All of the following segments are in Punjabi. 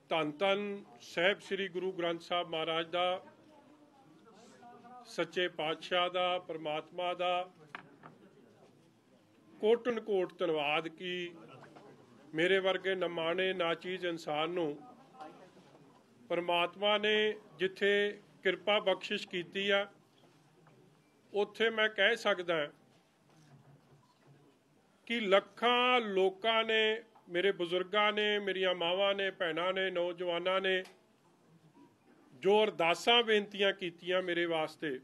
ਧੰਨ ਧੰਨ ਸਾਹਿਬ ਸ੍ਰੀ ਗੁਰੂ ਗ੍ਰੰਥ ਸਾਹਿਬ ਮਹਾਰਾਜ ਦਾ, ਸੱਚੇ ਪਾਤਸ਼ਾਹ ਦਾ, परमात्मा ਦਾ कोटन कोट धन्नवाद कि मेरे वर्गे नमाणे नाचीज इंसान नूं परमात्मा ने जिथे किरपा बख्शिश कीती आ उत्थे मैं कह सकदा कि लखां लोकां ने, मेरे बुजुर्गां ने, मेरियां मावां ने, भैणां ने, नौजवानां ने जो अरदासां बेनतियां कीतियां मेरे वास्ते,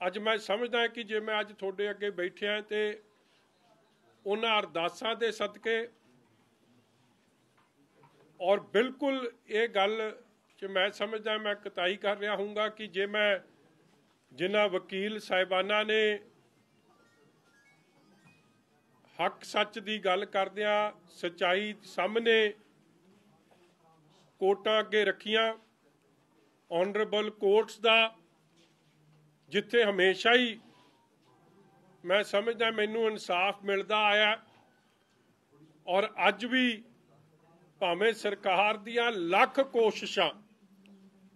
अज मैं समझदा कि जे मैं अज थोड़े अगे बैठिया तो उन्हां अरदासां दे सदके और बिल्कुल ये गल च मैं समझदा मैं कताई कर रहा हूँगा कि जे मैं जिन्हां वकील साहिबाना ने हक सच की गल करदियां सच्चाई सामने कोर्टां अगे रखियां, ऑनरेबल कोर्ट्स दा जिथे हमेशा ही मैं समझदा मैनू इंसाफ मिलता आया और अज भी भावें सरकार दियां लख कोशिशां,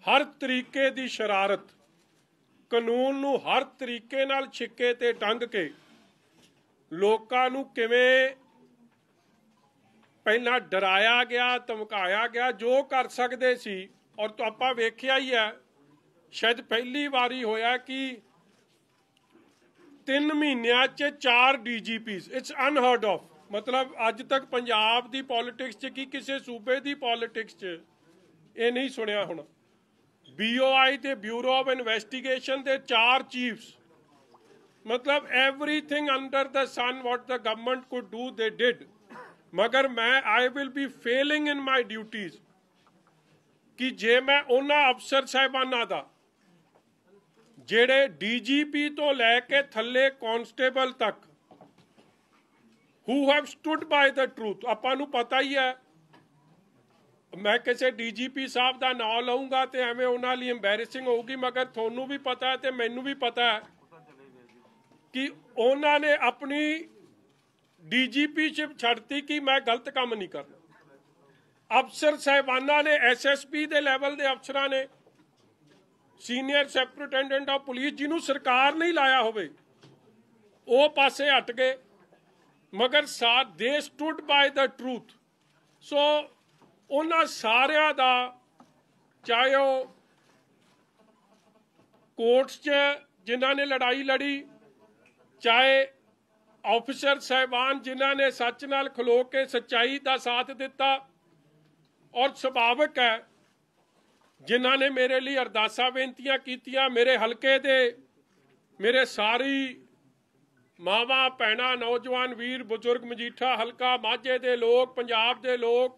हर तरीके की शरारत, कानून नू हर तरीके नाल छिक्के ते टंग के लोकां नू किवें पहला डराया गया, धमकाया गया, जो कर सकते सी। और तो आपां वेखिया ही है, शायद पहली बारी होया कि 3 महीनों च 4 DGPs, इट्स अनहर्ड ऑफ। मतलब अज तक पंजाब की पॉलिटिक्स च कि किसी सूबे की पॉलिटिक्स च ये नहीं सुनिया होना। BOI ते ब्यूरो ऑफ इन्वेस्टिगेशन के 4 चीफ्स, मतलब everything under the sun what the government could do they did. मगर मैं I will be failing in my duties कि जे मैं उन्हां अफसर साहिबाना दा जेड़े DGP तो लैके थले कॉन्स्टेबल तक who have stood by the truth, आपां नूं पता ही है, मैं किसी DGP साहब का नाम लऊंगा तो एवें उन्हां लई एम्बैरेसिंग होगी, मगर थोनू भी पता है तो मैनू भी पता है कि उन्होंने अपनी DGPशिप छड्डती कि मैं गलत काम नहीं करना। अफसर साहिबाना ने, SSP के लैवल के अफसरां ने, सीनियर सुपरिटेंडेंट ऑफ पुलिस जिन्हों सरकार नहीं लाया होवे वो पासे हट गए, मगर they stood by the truth. So उन्हां सारियां दा, चाहे वो कोर्ट्स च जिन्हां ने लड़ाई लड़ी, चाहे ऑफिसर साहिबान जिन्हां ने सच नाल खलो के सच्चाई का साथ दिता, और सुभाविक है जिन्हां ने मेरे लिए अरदासां बेनतियां कीतियां, मेरे हलके दे मेरे सारी मावां भैणां, नौजवान वीर बुजुर्ग, मजीठा हलका माझे दे लोग, पंजाब दे लोग,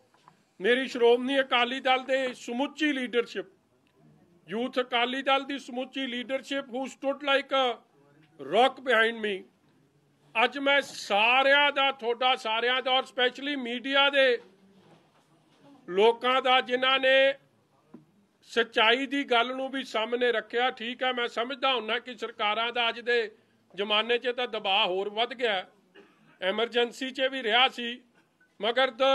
मेरी श्रोमणी अकाली दल दे समुची लीडरशिप, यूथ अकाली दल दी समुची leadership who stood like a rock behind me. अज मैं सारियां दा, थोड़ा सारियां दा, और स्पैशली मीडिया दे लोकां दा जिन्हां ने सच्चाई की गल नूं भी सामने रखिया। ठीक है, मैं समझदा हुन्ना कि सरकारां दा अज दे जमाने च तां दबाव होर वध गया, एमरजेंसी च भी रहा सी, मगर the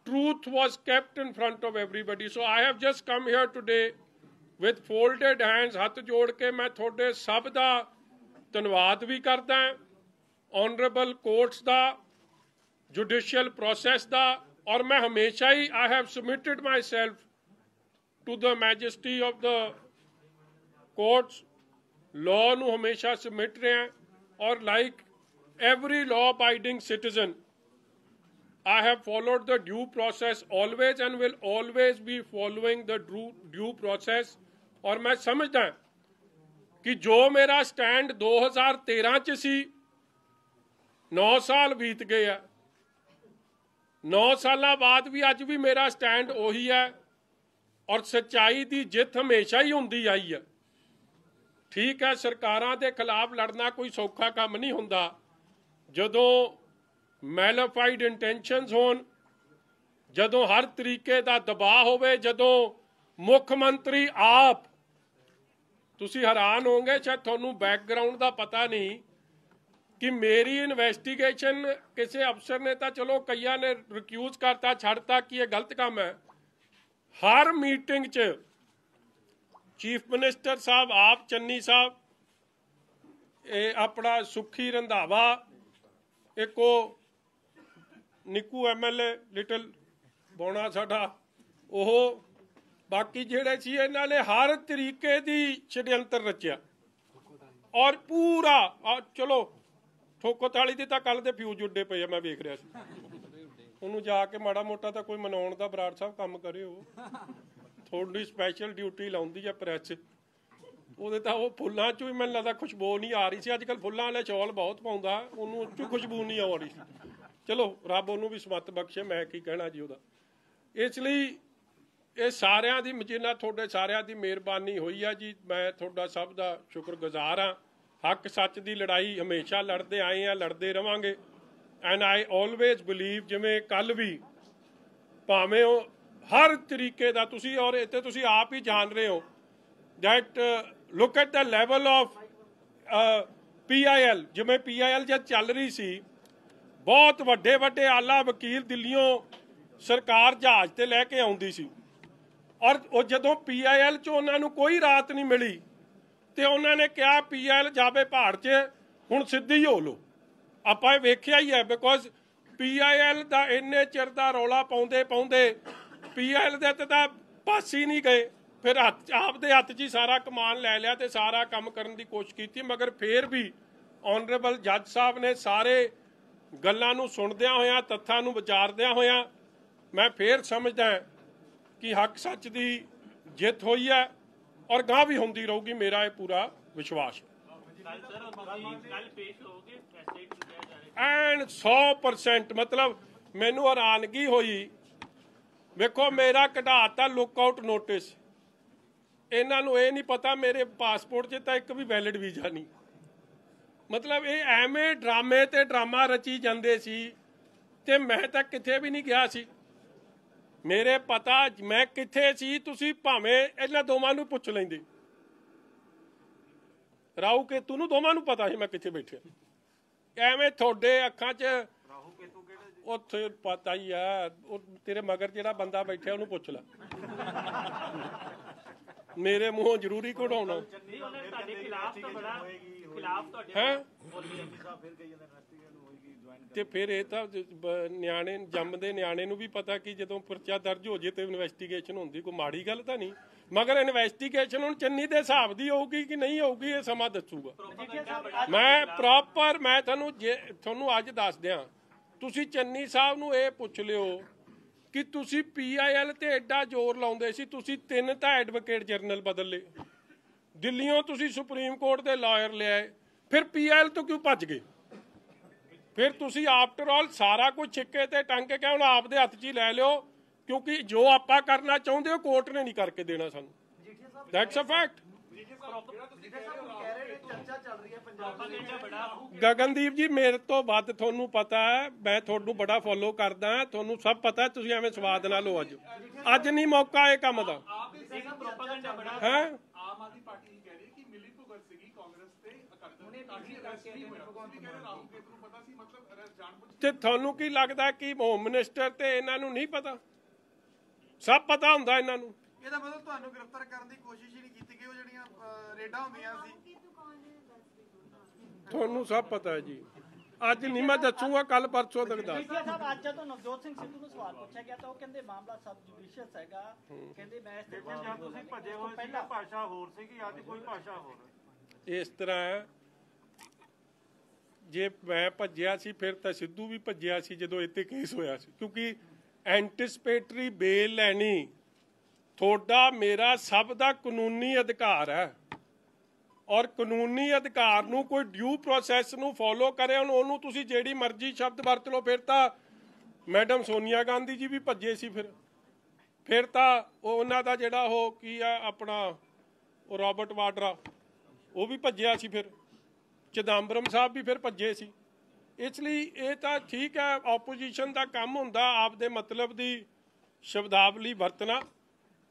truth was kept in front of everybody. So I have just come here today with folded hands, हथ जोड़ के मैं थोड़े सब दा धन्नवाद भी करदा, ऑनरेबल कोर्ट्स दा, जुडिशियल प्रोसैस दा, और मैं हमेशा ही I have submitted myself to the majesty of the courts, law नूं हमेशा सबमिट रहा, और like every law abiding citizen I have followed the due process always and will always be following the due process. और मैं समझदा कि जो मेरा स्टैंड 2013 च सी, 9 साल बीत गए हैं, 9 साल बाद भी अज भी मेरा स्टैंड उही है, और सच्चाई की जित हमेशा ही होंदी आई है। ठीक है, सरकारां दे खिलाफ लड़ना कोई सौखा काम नहीं हुंदा, जदों मैलाफाइड इंटेंशनस होन, जदों हर तरीके का दबाव होवे, जदों मुख्यमंत्री आप, तुसीं हैरान होंगे, शायद तुहानूं बैकग्राउंड का पता नहीं, कि मेरी इन्वेस्टिगेशन किसी अफसर ने तो चलो कई ने रिक्यूज करता छड़ता कि यह गलत काम है। हर मीटिंग च चीफ मिनिस्टर साहब आप, चन्नी साहब, अपना सुखी रंधावा, एक निक्कू MLA लिटिल बौना साडा, ਉਹ बाकी ਜਿਹੜੇ ਸੀ ਇਹਨਾਂ ਨੇ हर तरीके ਦੀ षड्यंत्र रचिया और पूरा चलो ठोको ताली ਦੀ ਤਾਂ ਕੱਲ ਦੇ ਫਿਊਜ਼ ਉੱਡੇ ਪਏ ਆ, ਮੈਂ ਵੇਖ ਰਿਹਾ ਸੀ ਉਹਨੂੰ ਜਾ ਕੇ ਮਾੜਾ ਮੋਟਾ ਤਾਂ ਕੋਈ ਮਨਾਉਣ ਦਾ ਬਰਾੜ ਸਾਹਿਬ ਕੰਮ ਕਰਿਓ। ਥੋੜੀ ਸਪੈਸ਼ਲ ਡਿਊਟੀ ਲਾਉਂਦੀ ਆ ਪ੍ਰੈਸ, ਉਹਦੇ ਤਾਂ ਉਹ ਫੁੱਲਾਂ ਚੋਂ ਹੀ ਮੈਨੂੰ ਲੱਗਦਾ ਖੁਸ਼ਬੂ ਨਹੀਂ ਆ ਰਹੀ ਸੀ। ਅੱਜ ਕੱਲ੍ਹ ਫੁੱਲਾਂ ਵਾਲੇ ਚੌਲ ਬਹੁਤ ਪਾਉਂਦਾ, ਉਹਨੂੰ ਉਹ 'ਚੋਂ ਖੁਸ਼ਬੂ ਨਹੀਂ ਆ ਰਹੀ ਸੀ। ਚਲੋ ਰੱਬ ਉਹਨੂੰ ਵੀ ਸਮੱਤ ਬਖਸ਼ੇ, ਮੈਂ ਕੀ ਕਹਿਣਾ ਜੀ ਉਹਦਾ। ਇਸ ਲਈ ਇਹ ਸਾਰਿਆਂ ਦੀ, ਜਿਨ੍ਹਾਂ ਤੁਹਾਡੇ ਸਾਰਿਆਂ ਦੀ ਮਿਹਰਬਾਨੀ ਹੋਈ ਆ ਜੀ, ਮੈਂ ਤੁਹਾਡਾ ਸਭ ਦਾ ਸ਼ੁਕਰਗੁਜ਼ਾਰ ਹਾਂ। ਹੱਕ ਸੱਚ ਦੀ ਲੜਾਈ ਹਮੇਸ਼ਾ ਲੜਦੇ ਆਏ ਆ, ਲੜਦੇ ਰਵਾਂਗੇ। ਐਂਡ ਆਈ ਆਲਵੇਜ਼ ਬਿਲੀਵ, ਜਿਵੇਂ ਕੱਲ੍ਹ ਵੀ ਭਾਵੇਂ ਉਹ ਹਰ ਤਰੀਕੇ ਦਾ ਤੁਸੀਂ, ਔਰ ਇੱਥੇ ਤੁਸੀਂ ਆਪ ਹੀ ਜਾਣ ਰਹੇ ਹੋ that look at the level of PIL, ਜਿਵੇਂ PIL ਜਦ ਚੱਲ ਰਹੀ ਸੀ, ਬਹੁਤ ਵੱਡੇ ਵੱਡੇ ਆਲਾ ਵਕੀਲ ਦਿੱਲੀੋਂ ਸਰਕਾਰ ਜਹਾਜ਼ ਤੇ ਲੈ ਕੇ ਆਉਂਦੀ ਸੀ, ਔਰ ਉਹ ਜਦੋਂ PIL 'ਚ ਉਹਨਾਂ ਨੂੰ ਕੋਈ ਰਾਹਤ ਨਹੀਂ ਮਿਲੀ ਤੇ ਉਹਨਾਂ ਨੇ ਕਿਹਾ PIL ਜਾਵੇ ਪਹਾੜ 'ਚ, ਹੁਣ ਸਿੱਧੀ ਹੋ ਲਓ। ਆਪਾਂ ਇਹ ਵੇਖਿਆ ਹੀ ਹੈ, ਬਿਕੋਜ਼ PIL ਦਾ ਇੰਨੇ ਚਿਰ ਦਾ ਰੌਲਾ ਪਾਉਂਦੇ ਪਾਉਂਦੇ PIL ਦੇ ਤਾਂ ਪਾਸ ਹੀ ਨਹੀਂ ਗਏ। ਫਿਰ ਆਪਦੇ ਹੱਥ 'ਚ ਹੀ ਸਾਰਾ ਕਮਾਨ ਲੈ ਲਿਆ ਤੇ ਸਾਰਾ ਕੰਮ ਕਰਨ ਦੀ ਕੋਸ਼ਿਸ਼ ਕੀਤੀ, ਮਗਰ ਫਿਰ ਵੀ ਆਨਰੇਬਲ ਜੱਜ ਸਾਹਿਬ ਨੇ ਸਾਰੇ ਗੱਲਾਂ ਨੂੰ ਸੁਣਦਿਆਂ ਹੋਇਆਂ, ਤੱਥਾਂ ਨੂੰ ਵਿਚਾਰਦਿਆਂ ਹੋਇਆਂ, ਮੈਂ ਫਿਰ ਸਮਝਦਾ ਕਿ ਹੱਕ ਸੱਚ ਦੀ ਜਿੱਤ ਹੋਈ ਹੈ ਔਰ ਗਾਂ ਵੀ ਹੁੰਦੀ ਰਹੂਗੀ, ਮੇਰਾ ਇਹ ਪੂਰਾ ਵਿਸ਼ਵਾਸ। ਐਂਡ 100% ਮਤਲਬ ਮੈਨੂੰ ਹੈਰਾਨਗੀ ਹੋਈ, ਵੇਖੋ ਮੇਰਾ ਕਢਾਤਾ ਲੁੱਕ ਆਊਟ ਨੋਟਿਸ, ਇਹਨਾਂ ਨੂੰ ਇਹ ਨਹੀਂ ਪਤਾ ਮੇਰੇ ਪਾਸਪੋਰਟ 'ਚ ਤਾਂ ਇੱਕ ਵੀ ਵੈਲਿਡ ਵੀਜ਼ਾ ਨਹੀਂ। ਮਤਲਬ ਇਹ ਐਵੇਂ ਡਰਾਮੇ ਤੇ ਡਰਾਮਾ ਰਚੀ ਜਾਂਦੇ ਸੀ ਤੇ ਮੈਂ ਤਾਂ ਕਿਤੇ ਵੀ ਨਹੀਂ ਗਿਆ ਸੀ। ਮੇਰੇ ਪਤਾ ਮੈਂ ਕਿੱਥੇ ਸੀ, ਤੁਸੀਂ ਭਾਵੇਂ ਇਹਨਾਂ ਦੋਵਾਂ ਨੂੰ ਪੁੱਛ ਲੈਂਦੇ, ਰਾਹੂ ਕੇਤੂ ਨੂੰ ਦੋਵਾਂ ਨੂੰ ਪਤਾ ਸੀ ਮੈਂ ਕਿੱਥੇ ਬੈਠਿਆ। ਐਵੇਂ ਤੁਹਾਡੇ ਅੱਖਾਂ 'ਚ ਉੱਥੇ ਪਤਾ ਹੀ ਆ, ਉਹ ਤੇਰੇ ਮਗਰ ਜਿਹੜਾ ਬੰਦਾ ਬੈਠਿਆ ਉਹਨੂੰ ਪੁੱਛ ਲੈ, ਮੇਰੇ ਮੂੰਹੋਂ ਜ਼ਰੂਰੀ ਕਢਾਉਣਾ ਹੈ। ਤੇ ਫਿਰ ਇਹ ਤਾਂ ਨਿਆਣੇ ਜੰਮਦੇ ਨਿਆਣੇ ਨੂੰ ਵੀ ਪਤਾ ਕਿ ਜਦੋਂ ਪਰਚਾ ਦਰਜ ਹੋ ਜੇ ਤੇ ਇਨਵੈਸਟੀਗੇਸ਼ਨ ਹੁੰਦੀ, ਕੋਈ ਮਾੜੀ ਗੱਲ ਤਾਂ ਨਹੀਂ। ਮਗਰ ਇਨਵੈਸਟੀਗੇਸ਼ਨ ਹੁਣ ਚੰਨੀ ਦੇ ਹਿਸਾਬ ਦੀ ਹੋਊਗੀ ਕਿ ਨਹੀਂ ਹੋਊਗੀ, ਇਹ ਸਮਾਂ ਦੱਸੂਗਾ। ਮੈਂ ਪ੍ਰੋਪਰ ਮੈਂ ਤੁਹਾਨੂੰ ਅੱਜ ਦੱਸ ਦਿਆਂ, ਤੁਸੀਂ ਚੰਨੀ ਸਾਹਿਬ ਨੂੰ ਇਹ ਪੁੱਛ ਲਿਓ ਕਿ ਤੁਸੀਂ PIL ਤੇ ਐਡਾ ਜ਼ੋਰ ਲਾਉਂਦੇ ਸੀ, ਤੁਸੀਂ 3 ਤਾਂ ਐਡਵੋਕੇਟ ਜਨਰਲ ਬਦਲ ਲਏ, ਦਿੱਲੀੋਂ ਤੁਸੀਂ ਸੁਪਰੀਮ ਕੋਰਟ ਦੇ ਲਾਇਰ ਲਿਆਏ, ਫਿਰ PIL ਤੋਂ ਕਿਉਂ ਭੱਜ ਗਏ? ਫਿਰ ਤੁਸੀਂ ਆਫਟਰ ਆਲ ਸਾਰਾ ਕੁਝ ਛਿੱਕੇ ਤੇ ਟੰਗ ਕੇ ਹੁਣ ਆਪਦੇ ਹੱਥ 'ਚ ਹੀ ਲੈ ਲਿਓ, ਕਿਉਂਕਿ ਜੋ ਆਪਾਂ ਕਰਨਾ ਚਾਹੁੰਦੇ ਹੋ ਕੋਰਟ ਨੇ ਨਹੀਂ ਕਰਕੇ ਦੇਣਾ ਸਾਨੂੰ। That's a fact. ਗਗਨਦੀਪ ਜੀ, ਮੇਰੇ ਤੋਂ ਵੱਧ ਤੁਹਾਨੂੰ ਪਤਾ ਹੈ, ਮੈਂ ਤੁਹਾਨੂੰ ਬੜਾ ਫੋਲੋ ਕਰਦਾ, ਤੁਹਾਨੂੰ ਸਭ ਪਤਾ, ਤੁਸੀਂ ਐਵੇਂ ਸਵਾਦ ਨਾਲ ਲਓ। ਅੱਜ ਨਹੀਂ ਮੌਕਾ ਇਹ ਕੰਮ ਦਾ ਹੈ। ਤੇ ਤੁਹਾਨੂੰ ਕੀ ਲੱਗਦਾ ਕਿ ਹੋਮ ਮਿਨਿਸਟਰ ਤੇ ਇਹਨਾਂ ਨੂੰ ਨਹੀਂ ਪਤਾ? ਸਭ ਪਤਾ ਹੁੰਦਾ ਇਹਨਾਂ ਨੂੰ। ਇਹਦਾ ਮਤਲਬ ਤੁਹਾਨੂੰ ਗ੍ਰਿਫਤਾਰ ਕਰਨ ਦੀ ਕੋਸ਼ਿਸ਼ ਹੀ ਨਹੀਂ ਕੀਤੀ ਗਈ, ਉਹ ਜਿਹੜੀਆਂ ਰੇਡਾਂ ਹੁੰਦੀਆਂ ਸੀ ਤੁਹਾਨੂੰ ਸਭ ਪਤਾ ਹੈ ਜੀ। ਅੱਜ ਨਹੀਂ ਮੈਂ ਦੱਸੂਗਾ, ਕੱਲ ਪਰਸੋਂ ਤੱਕ ਦੱਸ। ਸਾਹਿਬ ਅੱਜ ਜਦੋਂ ਨਵਜੋਤ ਸਿੰਘ ਸਿੱਧੂ ਨੂੰ ਸਵਾਲ ਪੁੱਛਿਆ ਗਿਆ ਤਾਂ ਉਹ ਕਹਿੰਦੇ ਮਾਮਲਾ ਸਬ ਜੁਡੀਸ਼ੀਅਸ ਹੈਗਾ, ਕਹਿੰਦੇ ਮੈਂ ਤੁਸੀਂ ਭੱਜੇ ਹੋਏ ਸੀ, ਭਾਸ਼ਾ ਹੋਰ ਸੀਗੀ, ਅੱਜ ਕੋਈ ਭਾਸ਼ਾ ਹੋਰ। ਇਸ ਤਰ੍ਹਾਂ ਜੇ ਮੈਂ ਭੱਜਿਆ ਸੀ ਫਿਰ ਤਾਂ ਸਿੱਧੂ ਵੀ ਭੱਜਿਆ ਸੀ ਜਦੋਂ ਇੱਥੇ ਕੇਸ ਹੋਇਆ ਸੀ, ਕਿਉਂਕਿ ਐਂਟੀਸਪੇਟਰੀ ਬੇਲ ਲੈਣੀ ਤੁਹਾਡਾ ਮੇਰਾ ਸਭ ਦਾ ਕਾਨੂੰਨੀ ਅਧਿਕਾਰ ਹੈ, ਔਰ ਕਾਨੂੰਨੀ ਅਧਿਕਾਰ ਨੂੰ ਕੋਈ ਡਿਊ ਪ੍ਰੋਸੈਸ ਨੂੰ ਫੋਲੋ ਕਰੇ। ਹੁਣ ਉਹਨੂੰ ਤੁਸੀਂ ਜਿਹੜੀ ਮਰਜ਼ੀ ਸ਼ਬਦ ਵਰਤ ਲਓ। ਫਿਰ ਤਾਂ ਮੈਡਮ ਸੋਨੀਆ ਗਾਂਧੀ ਜੀ ਵੀ ਭੱਜੇ ਸੀ, ਫਿਰ ਤਾਂ ਉਹਨਾਂ ਦਾ ਜਿਹੜਾ ਉਹ ਕੀ ਆ ਆਪਣਾ ਉਹ ਰਾਬਰਟ ਵਾਡਰਾ ਉਹ ਵੀ ਭੱਜਿਆ ਸੀ, ਫਿਰ ਚਿਦੰਬਰਮ ਸਾਹਿਬ ਵੀ ਫਿਰ ਭੱਜੇ ਸੀ। ਇਸ ਲਈ ਇਹ ਤਾਂ ਠੀਕ ਹੈ, ਆਪੋਜੀਸ਼ਨ ਦਾ ਕੰਮ ਹੁੰਦਾ ਆਪਦੇ ਮਤਲਬ ਦੀ ਸ਼ਬਦਾਵਲੀ ਵਰਤਣਾ,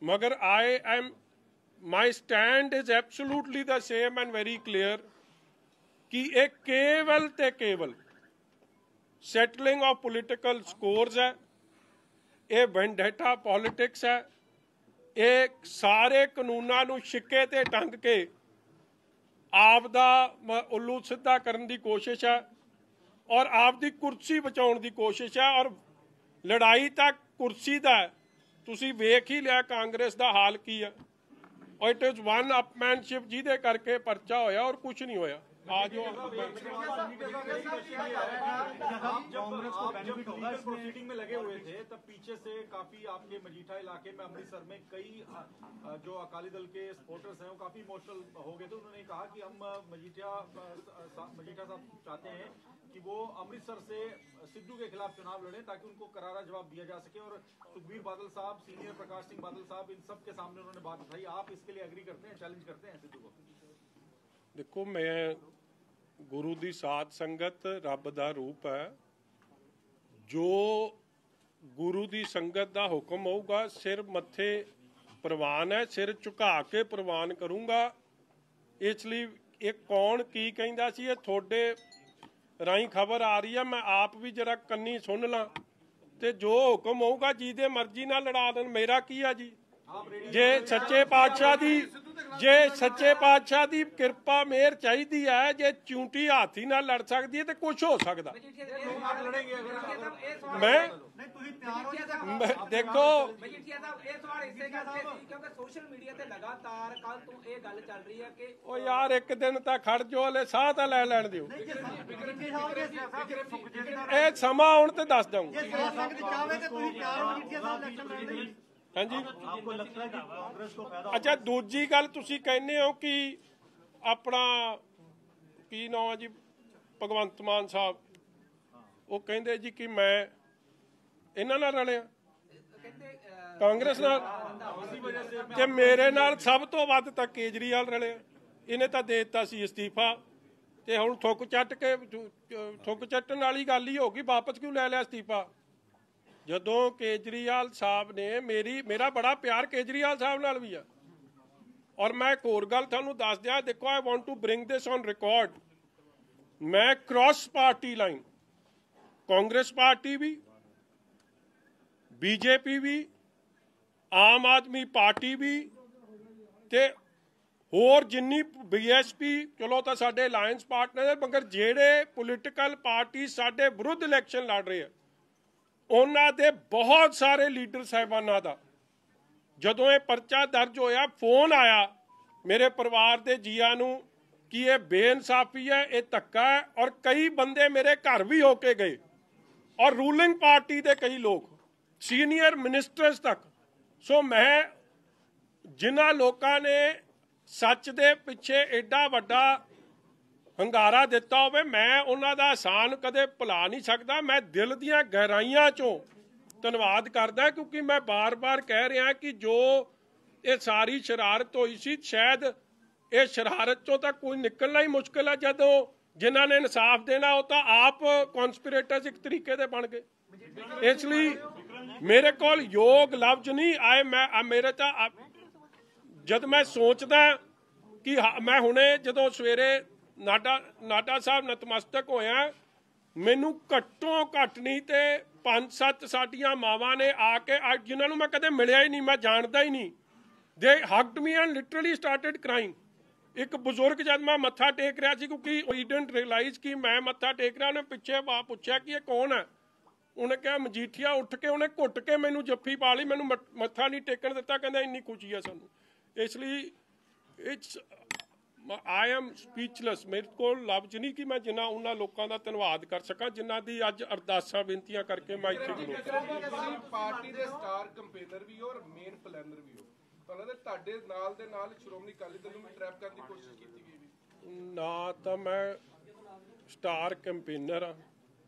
ਮਗਰ my stand is absolutely the same and very clear कि ये केवल ते केवल सैटलिंग ऑफ पोलिटिकल स्कोर्स है, ये वेंडेटा पॉलिटिक्स है, ये सारे कानूनां नूं छिक्के ते टंग के आप दा उल्लू सीधा करन दी कोशिश है और आप दी कुर्सी बचाउण दी कोशिश है। और लड़ाई तां कुर्सी दा है, तुसीं वेख ही लिया कांग्रेस दा हाल की है। और इट इज़ वन अपमैनशिप जिहदे करके पर्चा होया और कुछ नहीं होया। आज प्रोसीडिंग में लगे हुए थे तब पीछे से काफी आपके मजीठा इलाके में अमृतसर में कई जो अकाली दल के सपोर्टर्स हैं वो काफी इमोशनल हो गए थे। उन्होंने कहा कि हम मजीठा साहब चाहते हैं कि वो अमृतसर से सिद्धू के खिलाफ चुनाव लड़ें ताकि उनको करारा जवाब दिया जा सके। और सुखबीर बादल साहब, सीनियर प्रकाश सिंह बादल साहब, इन सब के सामने उन्होंने बात उठाई। आप इसके लिए एग्री करते हैं, चैलेंज करते हैं सिद्धू को? देखो, मैं गुरु दी साध संगत रब दा रूप है। जो गुरु दी संगत दा हुक्म होगा सिर मत्थे प्रवान है, सिर झुका के प्रवान करूँगा। इसलिए ये कौन की कहंदा सी, ये थोड़े राही खबर आ रही है, मैं आप भी जरा कन्नी सुन ला। ते जो हुक्म होगा जिहदे मर्जी नाल लड़ा देन, मेरा की है जी। जे सच्चे पातशाह दी कृपा मेहर चाहिदी है, जे चूंटी हाथी नाल लड़ सकदी है तो कुछ हो सकदा। मैं देखो ओ यार एक दिन तां खड़ जो, हले साह तां लै लैण दिओ। ਇਹ ਸਮਾਂ ਆਉਣ ਤੇ ਦੱਸ ਦਊਂਗਾ। ਹਾਂਜੀ, ਅੱਛਾ ਦੂਜੀ ਗੱਲ ਤੁਸੀਂ ਕਹਿੰਦੇ ਹੋ ਕਿ ਆਪਣਾ ਕੀ ਨਾਮ ਹੈ ਜੀ ਭਗਵੰਤ ਮਾਨ ਸਾਹਿਬ, ਉਹ ਕਹਿੰਦੇ ਜੀ ਕਿ ਮੈਂ ਇਹਨਾਂ ਨਾਲ ਰਲਿਆ ਕਾਂਗਰਸ ਨਾਲ, ਤੇ ਮੇਰੇ ਨਾਲ ਸਭ ਤੋਂ ਵੱਧ ਤਾਂ ਕੇਜਰੀਵਾਲ ਰਲਿਆ। ਇਹਨੇ ਤਾਂ ਦੇ ਦਿੱਤਾ ਸੀ ਅਸਤੀਫਾ, ਤੇ ਹੁਣ ਥੁੱਕ ਚੱਟਣ ਵਾਲੀ ਗੱਲ ਹੀ ਹੋ ਗਈ, ਵਾਪਸ ਕਿਉਂ ਲੈ ਲਿਆ ਅਸਤੀਫਾ। ਜਦੋਂ ਕੇਜਰੀਵਾਲ ਸਾਹਿਬ ਨੇ ਮੇਰਾ ਬੜਾ ਪਿਆਰ ਕੇਜਰੀਵਾਲ ਸਾਹਿਬ ਨਾਲ ਵੀ ਆ। ਔਰ ਮੈਂ ਇੱਕ ਹੋਰ ਗੱਲ ਤੁਹਾਨੂੰ ਦੱਸ ਦਿਆਂ, ਦੇਖੋ I want to bring this on record, ਮੈਂ cross party line Congress party ਵੀ, बीजेपी भी, आम आदमी पार्टी भी, ते होर जिन्नी BSP, चलो तो साडे अलायंस पार्टनर है, मगर जेड़े पोलिटिकल पार्टी साडे विरुद्ध इलैक्शन लड़ रहे हैं उन्हां दे बहुत सारे लीडर साहिबानां दा जदों ये परचा दर्ज होया फोन आया मेरे परिवार दे जियां नूं कि ये बेइंसाफी है, ये धक्का है। और कई बंदे मेरे घर भी होके गए और रूलिंग पार्टी दे कई लोग, सीनियर मिनिस्टर्स तक। सो मैं जिन्हां लोकां ने सच दे पिछे एडा वड्डा हंगारा दिता होवे, मैं उन्हां दा एहसान कदे भुला नहीं सकदा। मैं दिल दीआं गहराइयां चों धन्नवाद करदा, क्योंकि मैं बार बार कह रहा कि जो ये सारी शरारत होई सी, शायद ये शरारत चों तां कोई निकलना ही मुश्किल है। जदों जिन्हां ने इंसाफ देना वो तां आप कॉन्स्पिरेटर्स एक तरीके दे बन गए। इसलिए मेरे को योग लफ्ज नहीं आए। मैं मेरे तो जद मैं सोचदा कि मैं हुणे जदों सवेरे नाडा साहब नतमस्तक होया, मैनू घट्टों घट नहीं तो 5-7 साडियां मावां ने आके जिन्होंने मैं कदे मिलिया ही नहीं, मैं जानता ही नहीं, they hugged me and literally started crying. एक बुजुर्ग जब मैं मत्था टेक रहा सी, क्योंकि ही डिडंट रियलाइज कि मैं मत्था टेक रहा, उन्हें पिछे पूछा कि ये कौन है, उन्हें कहा मजीठिया। उठ के उन्हें घुट के मैनू जफ्फी पा ली, मैनू मत्था नहीं टेकन दिता, कहंदा इन्नी खुशी है सानू। इसलिए इट्स आई एम स्पीचलैस, मेरे को लफ्ज नहीं कि मैं जिन्ना उन्हां लोकां दा धन्नवाद कर सकां जिन्हां दी अज अरदासां बेनतियां करके मैं इत्थे खलोता। पार्टी दे स्टार कैंपेनर भी हो और मेन प्लानर भी हो, ਤੁਹਾਨੂੰ ਤੁਹਾਡੇ ਨਾਲ ਦੇ ਨਾਲ ਸ਼੍ਰੋਮਣੀ ਅਕਾਲੀ ਦਲ ਨੂੰ ਵੀ ਟਰੈਪ ਕਰਨ ਦੀ ਕੋਸ਼ਿਸ਼ ਕੀਤੀ ਗਈ ਵੀ? ਨਾ ਤਾਂ ਮੈਂ ਸਟਾਰ ਕੈਂਪੇਨਰ ਆ,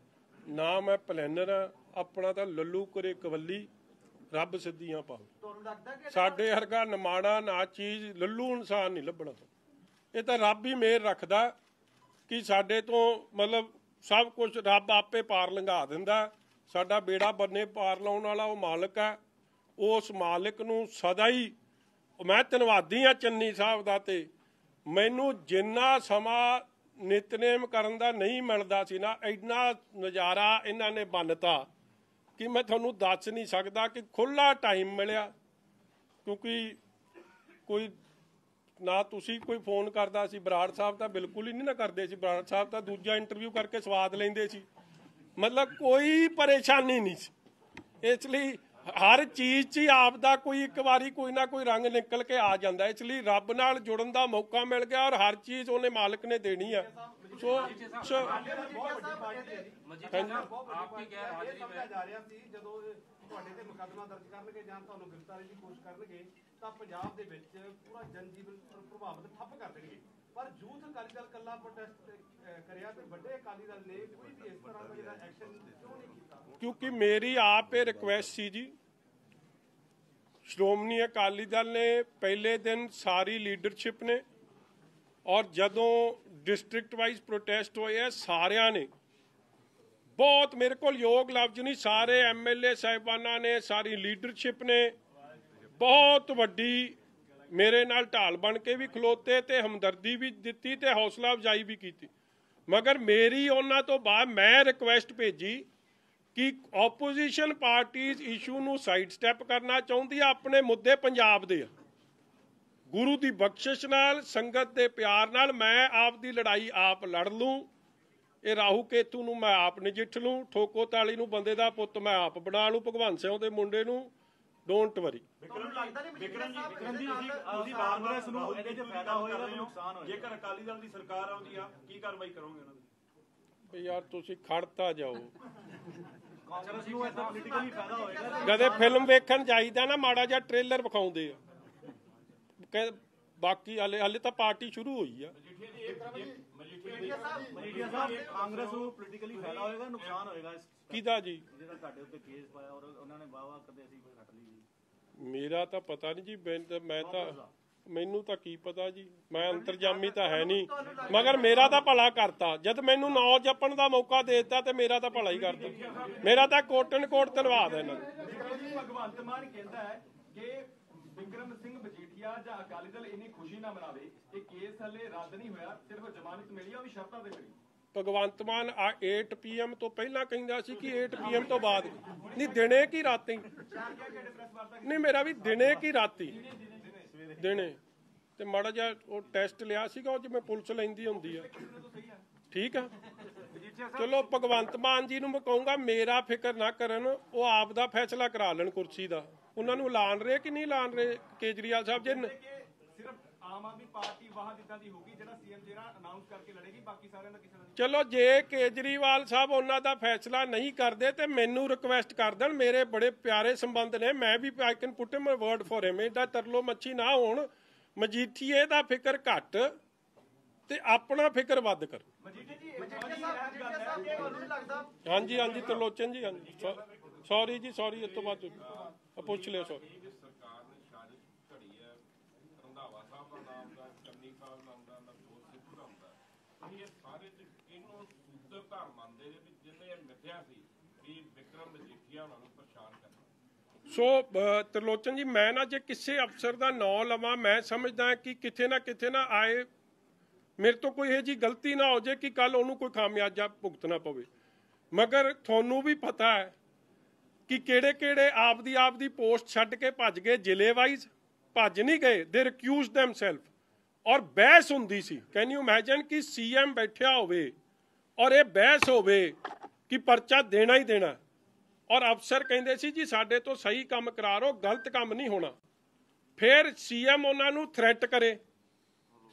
ਨਾ ਮੈਂ ਪਲੈਨਰ ਆ। ਆਪਣਾ ਤਾਂ ਲੱਲੂ ਕਰੇ ਕਵੱਲੀ, ਰੱਬ ਸਿੱਧੀਆਂ ਪਾਵੇ। ਸਾਡੇ ਵਰਗਾ ਨਿਮਾਣਾ ਨਾ ਚੀਜ਼ ਲੱਲੂ ਇਨਸਾਨ ਨਹੀਂ ਲੱਭਣਾ। ਇਹ ਤਾਂ ਰੱਬ ਹੀ ਮਿਹਰ ਰੱਖਦਾ ਕਿ ਸਾਡੇ ਤੋਂ ਮਤਲਬ ਸਭ ਕੁਝ ਰੱਬ ਆਪੇ ਪਾਰ ਲੰਘਾ ਦਿੰਦਾ। ਸਾਡਾ ਬੇੜਾ ਬੰਨੇ ਪਾਰ ਲਾਉਣ ਵਾਲਾ ਉਹ ਮਾਲਕ ਹੈ। ਉਸ ਮਾਲਕ ਨੂੰ ਸਦਾ ਹੀ ਮੈਂ ਧੰਨਵਾਦੀ ਹਾਂ ਚੰਨੀ ਸਾਹਿਬ ਦਾ। ਤੇ ਮੈਨੂੰ ਜਿੰਨਾ ਸਮਾਂ ਨਿਤਨੇਮ ਕਰਨ ਦਾ ਨਹੀਂ ਮਿਲਦਾ ਸੀ ਨਾ, ਇੰਨਾ ਨਜ਼ਾਰਾ ਇਹਨਾਂ ਨੇ ਬੰਨਤਾ ਕਿ ਮੈਂ ਤੁਹਾਨੂੰ ਦੱਸ ਨਹੀਂ ਸਕਦਾ ਕਿ ਖੁੱਲ੍ਹਾ ਟਾਈਮ ਮਿਲਿਆ। ਕਿਉਂਕਿ ਕੋਈ ਨਾ ਤੁਸੀਂ ਕੋਈ ਫੋਨ ਕਰਦਾ ਸੀ, ਬਰਾੜ ਸਾਹਿਬ ਤਾਂ ਬਿਲਕੁਲ ਹੀ ਨਹੀਂ ਨਾ ਕਰਦੇ ਸੀ, ਬਰਾੜ ਸਾਹਿਬ ਤਾਂ ਦੂਜਾ ਇੰਟਰਵਿਊ ਕਰਕੇ ਸਵਾਦ ਲੈਂਦੇ ਸੀ, ਮਤਲਬ ਕੋਈ ਪਰੇਸ਼ਾਨੀ ਨਹੀਂ ਸੀ। ਇਸ ਲਈ ਹਰ ਚੀਜ਼ 'ਚ ਹੀ ਆਪ ਦਾ ਕੋਈ ਇੱਕ ਵਾਰੀ ਕੋਈ ਨਾ ਕੋਈ ਰੰਗ ਨਿਕਲ ਕੇ ਆ ਜਾਂਦਾ। ਇਸ ਲਈ ਰੱਬ ਨਾਲ ਜੁੜਨ ਦਾ ਮੌਕਾ ਮਿਲ ਗਿਆ ਔਰ ਹਰ ਚੀਜ਼ ਉਹਨੇ ਮਾਲਕ ਨੇ ਦੇਣੀ ਹੈ। ਸੋ आपकी गैर हाजिरी में ਜਾ ਰਿਹਾ ਸੀ ਜਦੋਂ ਤੁਹਾਡੇ ਤੇ ਮੁਕੱਦਮਾ ਦਰਜ ਕਰਨਗੇ ਜਾਂ ਤੁਹਾਨੂੰ ਗ੍ਰਿਫਤਾਰੀ ਦੀ ਕੋਸ਼ਿਸ਼ ਕਰਨਗੇ ਤਾਂ ਪੰਜਾਬ ਦੇ ਵਿੱਚ ਪੂਰਾ ਜਨਜੀਵਨ ਪ੍ਰਭਾਵਿਤ ਠੱਪ ਕਰ ਦੇਣਗੇ। ਪਰ ਯੂਥ ਅਕਾਲੀ ਦਲ ਕੱਲਾ ਪ੍ਰੋਟੈਸਟ ਕਰਿਆ ਤੇ ਵੱਡੇ ਅਕਾਲੀ ਦਲ ਨੇ ਕੋਈ ਵੀ ਇਸ ਤਰ੍ਹਾਂ ਦਾ ਜਿਹੜਾ ਐਕਸ਼ਨ ਕਿਉਂ ਨਹੀਂ ਕੀਤਾ? ਕਿਉਂਕਿ ਮੇਰੀ ਆਪ ਇਹ ਰਿਕੁਐਸਟ ਸੀ ਜੀ, ਸ਼੍ਰੋਮਣੀ ਅਕਾਲੀ ਦਲ ਨੇ ਪਹਿਲੇ ਦਿਨ ਸਾਰੀ ਲੀਡਰਸ਼ਿਪ ਨੇ ਔਰ ਜਦੋਂ ਡਿਸਟ੍ਰਿਕਟ ਵਾਈਜ਼ ਪ੍ਰੋਟੈਸਟ ਹੋਏ ਆ ਸਾਰਿਆਂ ਨੇ ਬਹੁਤ, ਮੇਰੇ ਕੋਲ ਯੋਗ ਲਫ਼ਜ਼ ਨਹੀਂ, ਸਾਰੇ MLA ਸਾਹਿਬਾਨਾਂ ਨੇ, ਸਾਰੀ ਲੀਡਰਸ਼ਿਪ ਨੇ ਬਹੁਤ ਵੱਡੀ ਮੇਰੇ ਨਾਲ ਢਾਲ ਬਣ ਕੇ ਵੀ ਖਲੋਤੇ ਤੇ ਹਮਦਰਦੀ ਵੀ ਦਿੱਤੀ ਤੇ ਹੌਸਲਾ ਅਫਜ਼ਾਈ ਵੀ ਕੀਤੀ। ਮਗਰ ਮੇਰੀ ਉਹਨਾਂ ਤੋਂ ਬਾਅਦ ਮੈਂ ਰਿਕੁਐਸਟ ਭੇਜੀ ਕਿ ਆਪੋਜੀਸ਼ਨ ਪਾਰਟੀਜ਼ ਇਸ਼ੂ ਨੂੰ ਸਾਈਡ ਸਟੈਪ ਕਰਨਾ ਚਾਹੁੰਦੀ ਆ, ਆਪਣੇ ਮੁੱਦੇ ਪੰਜਾਬ ਦੇ ਆ, ਗੁਰੂ ਦੀ ਬਖਸ਼ਿਸ਼ ਨਾਲ, ਸੰਗਤ ਦੇ ਪਿਆਰ ਨਾਲ ਮੈਂ ਆਪ ਦੀ ਲੜਾਈ ਆਪ ਲੜ ਲੂੰ, ਇਹ ਰਾਹੂ ਕੇਤੂ ਨੂੰ ਮੈਂ ਆਪ ਨਜਿੱਠ ਲੂੰ, ਠੋਕੋ ਤਾਲੀ ਨੂੰ ਬੰਦੇ ਦਾ ਪੁੱਤ ਮੈਂ ਆਪ ਬਣਾ ਲੂੰ, ਭਗਵੰਤ ਸਿੰਘ ਦੇ ਮੁੰਡੇ ਨੂੰ ਡੋਂਟ ਵਰੀ। ਵਿਕਰਮ ਜੀ ਤੁਸੀਂ ਕਾਂਗਰਸ ਨੂੰ ਇਹਦੇ 'ਚ ਫਾਇਦਾ ਹੋਏਗਾ ਕਿ ਨੁਕਸਾਨ ਹੋਏਗਾ? ਜੇਕਰ ਅਕਾਲੀ ਦਲ ਦੀ ਸਰਕਾਰ ਆਉਂਦੀ ਆ ਕੀ ਕਾਰਵਾਈ ਕਰੋਗੇ ਉਹਨਾਂ ਦੀ? ਵੀ ਯਾਰ ਤੁਸੀਂ ਖੜਤਾ ਜਾਓ, ਕਾਂਗਰਸ ਨੂੰ ਇਹਦਾ ਪੋਲੀਟੀਕਲੀ ਫਾਇਦਾ ਹੋਏਗਾ? ਕਦੇ ਫਿਲਮ ਵੇਖਣ ਜਾਈਦਾ ਨਾ ਮਾੜਾ ਜਿਹਾ ਟ੍ਰੇਲਰ ਵਿਖਾਉਂਦੇ ਆ, ਬਾਕੀ ਹਾਲੇ ਤਾਂ ਪਾਰਟੀ ਸ਼ੁਰੂ ਹੋਈ ਆ। ਮਜੀਠੀਆ ਸਾਹਿਬ ਕਾਂਗਰਸ ਨੂੰ ਪੋਲੀਟੀਕਲੀ ਫਾਇਦਾ ਹੋਏਗਾ ਨੁਕਸਾਨ ਹੋਏਗਾ? ਕਿਹਦਾ ਜੀ? ਜਿਹੜਾ ਤੁਹਾਡੇ ਉੱਤੇ ਕੇਸ ਪਾਇਆ ਔਰ ਉਹਨਾਂ ਨੇ ਵਾਵਾ ਕਦੇ ਅਸੀਂ ਕੋਈ ਹਟ ਲਈ ਜੀ। ਮੇਰਾ ਤਾਂ ਪਤਾ ਨਹੀਂ ਜੀ, ਮੈਨੂੰ ਤਾਂ ਕੀ ਪਤਾ ਜੀ, ਮੈਂ ਅੰਤਰਜਾਮੀ ਤਾਂ ਹੈ ਨਹੀਂ, ਮਗਰ ਮੇਰਾ ਤਾਂ ਭਲਾ ਕਰਤਾ। ਜਦ ਮੈਨੂੰ ਨਾਂ ਜਪਣ ਦਾ ਮੌਕਾ ਦੇ ਦਿੱਤਾ ਤੇ ਮੇਰਾ ਤਾਂ ਭਲਾ ਹੀ ਕਰਤਾ, ਮੇਰਾ ਤਾਂ ਕੋਟਨ ਕੋਟ ਧੰਨਵਾਦ ਹੈ ਇਹਨਾਂ ਦਾ। ਭਗਵੰਤ ਮਾਨ ਕਹਿੰਦਾ ਹੈ ਕਿ ਵਿਕਰਮ ਸਿੰਘ ਮਜੀਠੀਆ ਜਾਂ ਅਕਾਲੀ ਦਲ ਇੰਨੀ ਖੁਸ਼ੀ ਨਾ ਮਨਾਵੇ, ਇਹ ਕੇਸ ਹਲੇ ਰੱਦ ਨਹੀਂ ਹੋਇਆ, ਸਿਰਫ ਜ਼ਮਾਨਤ ਮਿਲੀ ਆ, ਉਹ ਵੀ ਸ਼ਰਤਾਂ ਤੇ ਮਿਲੀ। ਭਗਵੰਤ ਮਾਨ 8 PM ਤੋਂ ਪਹਿਲਾਂ ਕਹਿੰਦਾ ਸੀ ਕਿ 8 PM ਤੋਂ ਬਾਅਦ ਨਹੀਂ, ਦਿਨੇ ਕੀ ਰਾਤੀ ਨਹੀਂ, ਮੇਰਾ ਵੀ ਦਿਨੇ ਕੀ ਰਾਤੀ ਦਿਨੇ ਤੇ ਮਾੜਾ ਜਿਹਾ ਉਹ ਟੈਸਟ ਲਿਆ ਸੀਗਾ, ਉਹ ਜਿਵੇਂ ਪੁਲਿਸ ਲੈਂਦੀ ਹੁੰਦੀ ਆ, ਠੀਕ ਆ। ਚਲੋ ਭਗਵੰਤ ਮਾਨ ਜੀ ਨੂੰ ਮੈਂ ਕਹੂੰਗਾ ਮੇਰਾ ਫਿਕਰ ਨਾ ਕਰਨ, ਉਹ ਆਪ ਦਾ ਫੈਸਲਾ ਕਰਾ ਲੈਣ ਕੁਰਸੀ ਦਾ। ਉਹਨਾਂ ਨੂੰ ਐਲਾਨ ਰਹੇ ਕਿ ਨਹੀਂ ਐਲਾਨ ਰਹੇ ਕੇਜਰੀਵਾਲ ਸਾਹਿਬ ਜੀ? ਸਿਰਫ ਆਮ ਆਦਮੀ ਪਾਰਟੀ ਵਾਹ ਜਿੱਦਾਂ ਦੀ ਹੋਊਗੀ, ਜਿਹੜਾ CM ਜਿਹੜਾ ਅਨਾਉਂਸ ਕਰਕੇ ਲੜੇਗੀ, ਬਾਕੀ ਸਾਰਿਆਂ ਦਾ ਕਿਸੇ ਦਾ ਨਹੀਂ। ਚਲੋ ਜੇ ਕੇਜਰੀਵਾਲ ਸਾਹਿਬ ਉਹਨਾਂ ਦਾ ਫੈਸਲਾ ਨਹੀਂ ਕਰਦੇ ਤੇ ਮੈਨੂੰ ਰਿਕਵੈਸਟ ਕਰ ਦੇਣ, ਮੇਰੇ ਬੜੇ ਪਿਆਰੇ ਸੰਬੰਧ ਨੇ, ਮੈਂ ਵੀ I can put him a word for him. ਇਹਦਾ ਤਰਲੋ ਮੱਛੀ ਨਾ ਹੋਣ, ਮਜੀਠੀਏ ਦਾ ਫਿਕਰ ਘੱਟ ਤੇ ਆਪਣਾ ਫਿਕਰ ਵੱਧ ਕਰ। ਹਾਂਜੀ ਹਾਂਜੀ ਤਰਲੋਚਨ ਜੀ, ਹਾਂਜੀ ਸੌਰੀ ਜੀ, ਸੌਰੀ, ਇਸ ਤੋਂ ਬਾਅਦ ਪੁੱਛ ਲਿਓ। ਸੌਰੀ ਸਰਕਾਰ ਨੇ ਸਾਜ਼ਿਸ਼ ਘੜੀ ਹੈ, ਰੰਧਾਵਾ ਸਾਹਿਬ ਦਾ ਨਾਮ ਦਾ, ਚੰਨੀ ਸਾਹਿਬ ਨਾਮ ਦਾ, ਨਵਜੋਤ ਸਿੰਘ ਨਾਮ ਦਾ, ਇਹ ਸਾਰੇ ਇਹਨੂੰ ਸੂਤਰਧਾਰ ਮੰਨਦੇ ਨੇ ਵੀ ਜਿਹਨੇ ਇਹ ਮਿੱਥਿਆ ਸੀ ਕਿ ਵਿਕਰਮ ਮਜੀਠੀਆ ਉਹਨਾਂ ਨੂੰ ਪਰੇਸ਼ਾਨ ਕਰਨਾ। ਸੋ ਤਰਲੋਚਨ ਜੀ, ਮੈਂ ਨਾ ਜੇ ਕਿਸੇ ਅਫਸਰ ਦਾ ਨਾਂ ਲਵਾਂ, ਮੈਂ ਸਮਝਦਾ ਕਿ ਕਿਤੇ ਨਾ ਆਏ ਮੇਰੇ ਤੋਂ ਕੋਈ ਇਹ ਜੀ ਗਲਤੀ ਨਾ ਹੋ ਜਾਏ ਕਿ ਕੱਲ ਉਹਨੂੰ ਕੋਈ ਖਾਮਿਆਜਾ ਭੁਗਤਣਾ ਪਵੇ। ਮਗਰ ਤੁਹਾਨੂੰ ਵੀ ਪਤਾ ਹੈ ਕਿ ਕਿਹੜੇ ਆਪਦੀ ਪੋਸਟ ਛੱਡ ਕੇ ਭੱਜ ਗਏ, ਜ਼ਿਲ੍ਹੇ ਵਾਈਜ਼ ਭੱਜ ਨਹੀਂ ਗਏ, ਦੇ ਰਿਕਿਊਜ਼ ਦੈਮਸੈਲਫ ਔਰ ਬਹਿਸ ਹੁੰਦੀ ਸੀ। ਕੈਨ ਯੂ ਇਮੈਜਿਨ ਕਿ CM ਬੈਠਿਆ ਹੋਵੇ ਔਰ ਇਹ ਬਹਿਸ ਹੋਵੇ ਕਿ ਪਰਚਾ ਦੇਣਾ ਹੀ ਦੇਣਾ, ਔਰ ਅਫਸਰ ਕਹਿੰਦੇ ਸੀ ਜੀ ਸਾਡੇ ਤੋਂ ਸਹੀ ਕੰਮ ਕਰਾ ਲਓ, ਗਲਤ ਕੰਮ ਨਹੀਂ ਹੋਣਾ। ਫਿਰ CM ਉਹਨਾਂ ਨੂੰ ਥ੍ਰੈਟ ਕਰੇ,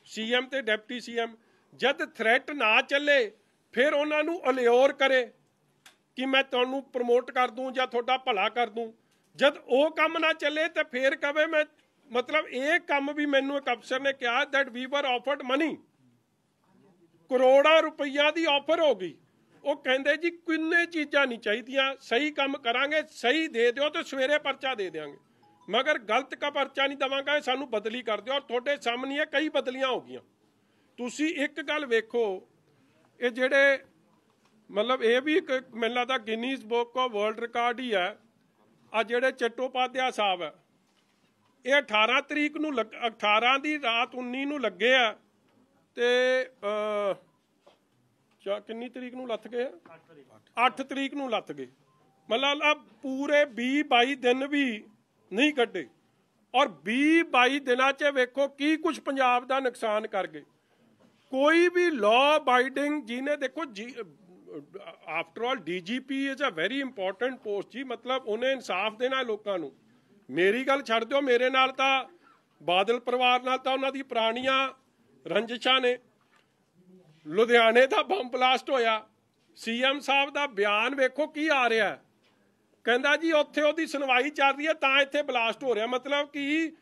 CM ਤੇ ਡਿਪਟੀ CM, ਜਦ ਥ੍ਰੈਟ ਨਾ ਚੱਲੇ ਫਿਰ ਉਹਨਾਂ ਨੂੰ ਅਲਿਓਰ ਕਰੇ ਕਿ ਮੈਂ ਤੁਹਾਨੂੰ ਪ੍ਰਮੋਟ ਕਰ ਦੂੰ ਜਾਂ ਤੁਹਾਡਾ ਭਲਾ ਕਰ ਦੂੰ। ਜਦ ਉਹ ਕੰਮ ਨਾ ਚੱਲੇ ਤਾਂ ਫਿਰ ਕਵੇ ਮੈਂ, ਮਤਲਬ ਇਹ ਕੰਮ ਵੀ ਮੈਨੂੰ ਇੱਕ ਅਫਸਰ ਨੇ ਕਿਹਾ ਦੈਟ ਵੀ ਵਰ ਆਫਰਡ ਮਨੀ, ਕਰੋੜਾਂ ਰੁਪਈਆ ਦੀ ਆਫਰ ਹੋ ਗਈ। ਉਹ ਕਹਿੰਦੇ ਜੀ ਕਿੰਨੇ ਚੀਜ਼ਾਂ ਨਹੀਂ ਚਾਹੀਦੀਆਂ, ਸਹੀ ਕੰਮ ਕਰਾਂਗੇ, ਸਹੀ ਦੇ ਦਿਓ ਤੇ ਸਵੇਰੇ ਪਰਚਾ ਦੇ ਦਿਆਂਗੇ, ਮਗਰ ਗਲਤ ਕਾ ਪਰਚਾ ਨਹੀਂ ਦੇਵਾਂਗਾ, ਸਾਨੂੰ ਬਦਲੀ ਕਰ ਦਿਓ। ਔਰ ਤੁਹਾਡੇ ਸਾਹਮਣੇ ਕਈ ਬਦਲੀਆਂ ਹੋ ਗਈਆਂ। ਤੁਸੀਂ ਇੱਕ ਗੱਲ ਵੇਖੋ, ਇਹ ਜਿਹੜੇ ਮਤਲਬ ਇਹ ਵੀ ਇੱਕ ਮੈਨੂੰ ਲੱਗਦਾ Guinness book of world record ਹੀ ਹੈ। ਆ ਜਿਹੜੇ ਚੱਟੋਪਾਧਿਆਏ ਸਾਹਿਬ ਹੈ, ਇਹ 18 ਤਰੀਕ ਨੂੰ 18 ਦੀ ਰਾਤ 19 ਨੂੰ ਲੱਗੇ ਆ ਤੇ ਕਿੰਨੀ ਤਰੀਕ ਨੂੰ ਲੱਥ ਗਏ? 8 ਤਰੀਕ ਨੂੰ ਲੱਥ ਗਏ। ਮਤਲਬ ਪੂਰੇ 20-22 ਦਿਨ ਵੀ ਨਹੀਂ ਕੱਢੇ, ਔਰ 20-22 ਦਿਨਾਂ 'ਚ ਵੇਖੋ ਕੀ ਕੁਝ ਪੰਜਾਬ ਦਾ ਨੁਕਸਾਨ ਕਰ ਗਏ। ਕੋਈ ਵੀ ਲਾਅ ਅਬਾਈਡਿੰਗ ਜਿਹਨੇ, ਦੇਖੋ after all DGP is a very important post ਜੀ, ਮਤਲਬ ਉਹਨੇ ਇਨਸਾਫ ਦੇਣਾ ਲੋਕਾਂ ਨੂੰ। ਮੇਰੀ ਗੱਲ ਛੱਡ ਦਿਓ, ਮੇਰੇ ਨਾਲ ਤਾਂ ਬਾਦਲ ਪਰਿਵਾਰ ਨਾਲ ਤਾਂ ਉਹਨਾਂ ਦੀ ਪੁਰਾਣੀਆਂ ਰੰਜਿਸ਼ਾਂ ਨੇ। ਲੁਧਿਆਣੇ ਦਾ ਬੰਬ ਬਲਾਸਟ ਹੋਇਆ, CM ਸਾਹਿਬ ਦਾ ਬਿਆਨ ਵੇਖੋ ਕੀ ਆ ਰਿਹਾ, ਕਹਿੰਦਾ ਜੀ ਉੱਥੇ ਉਹਦੀ ਸੁਣਵਾਈ ਚੱਲ ਰਹੀ ਹੈ ਤਾਂ ਇੱਥੇ ਬਲਾਸਟ ਹੋ ਰਿਹਾ। ਮਤਲਬ ਕਿ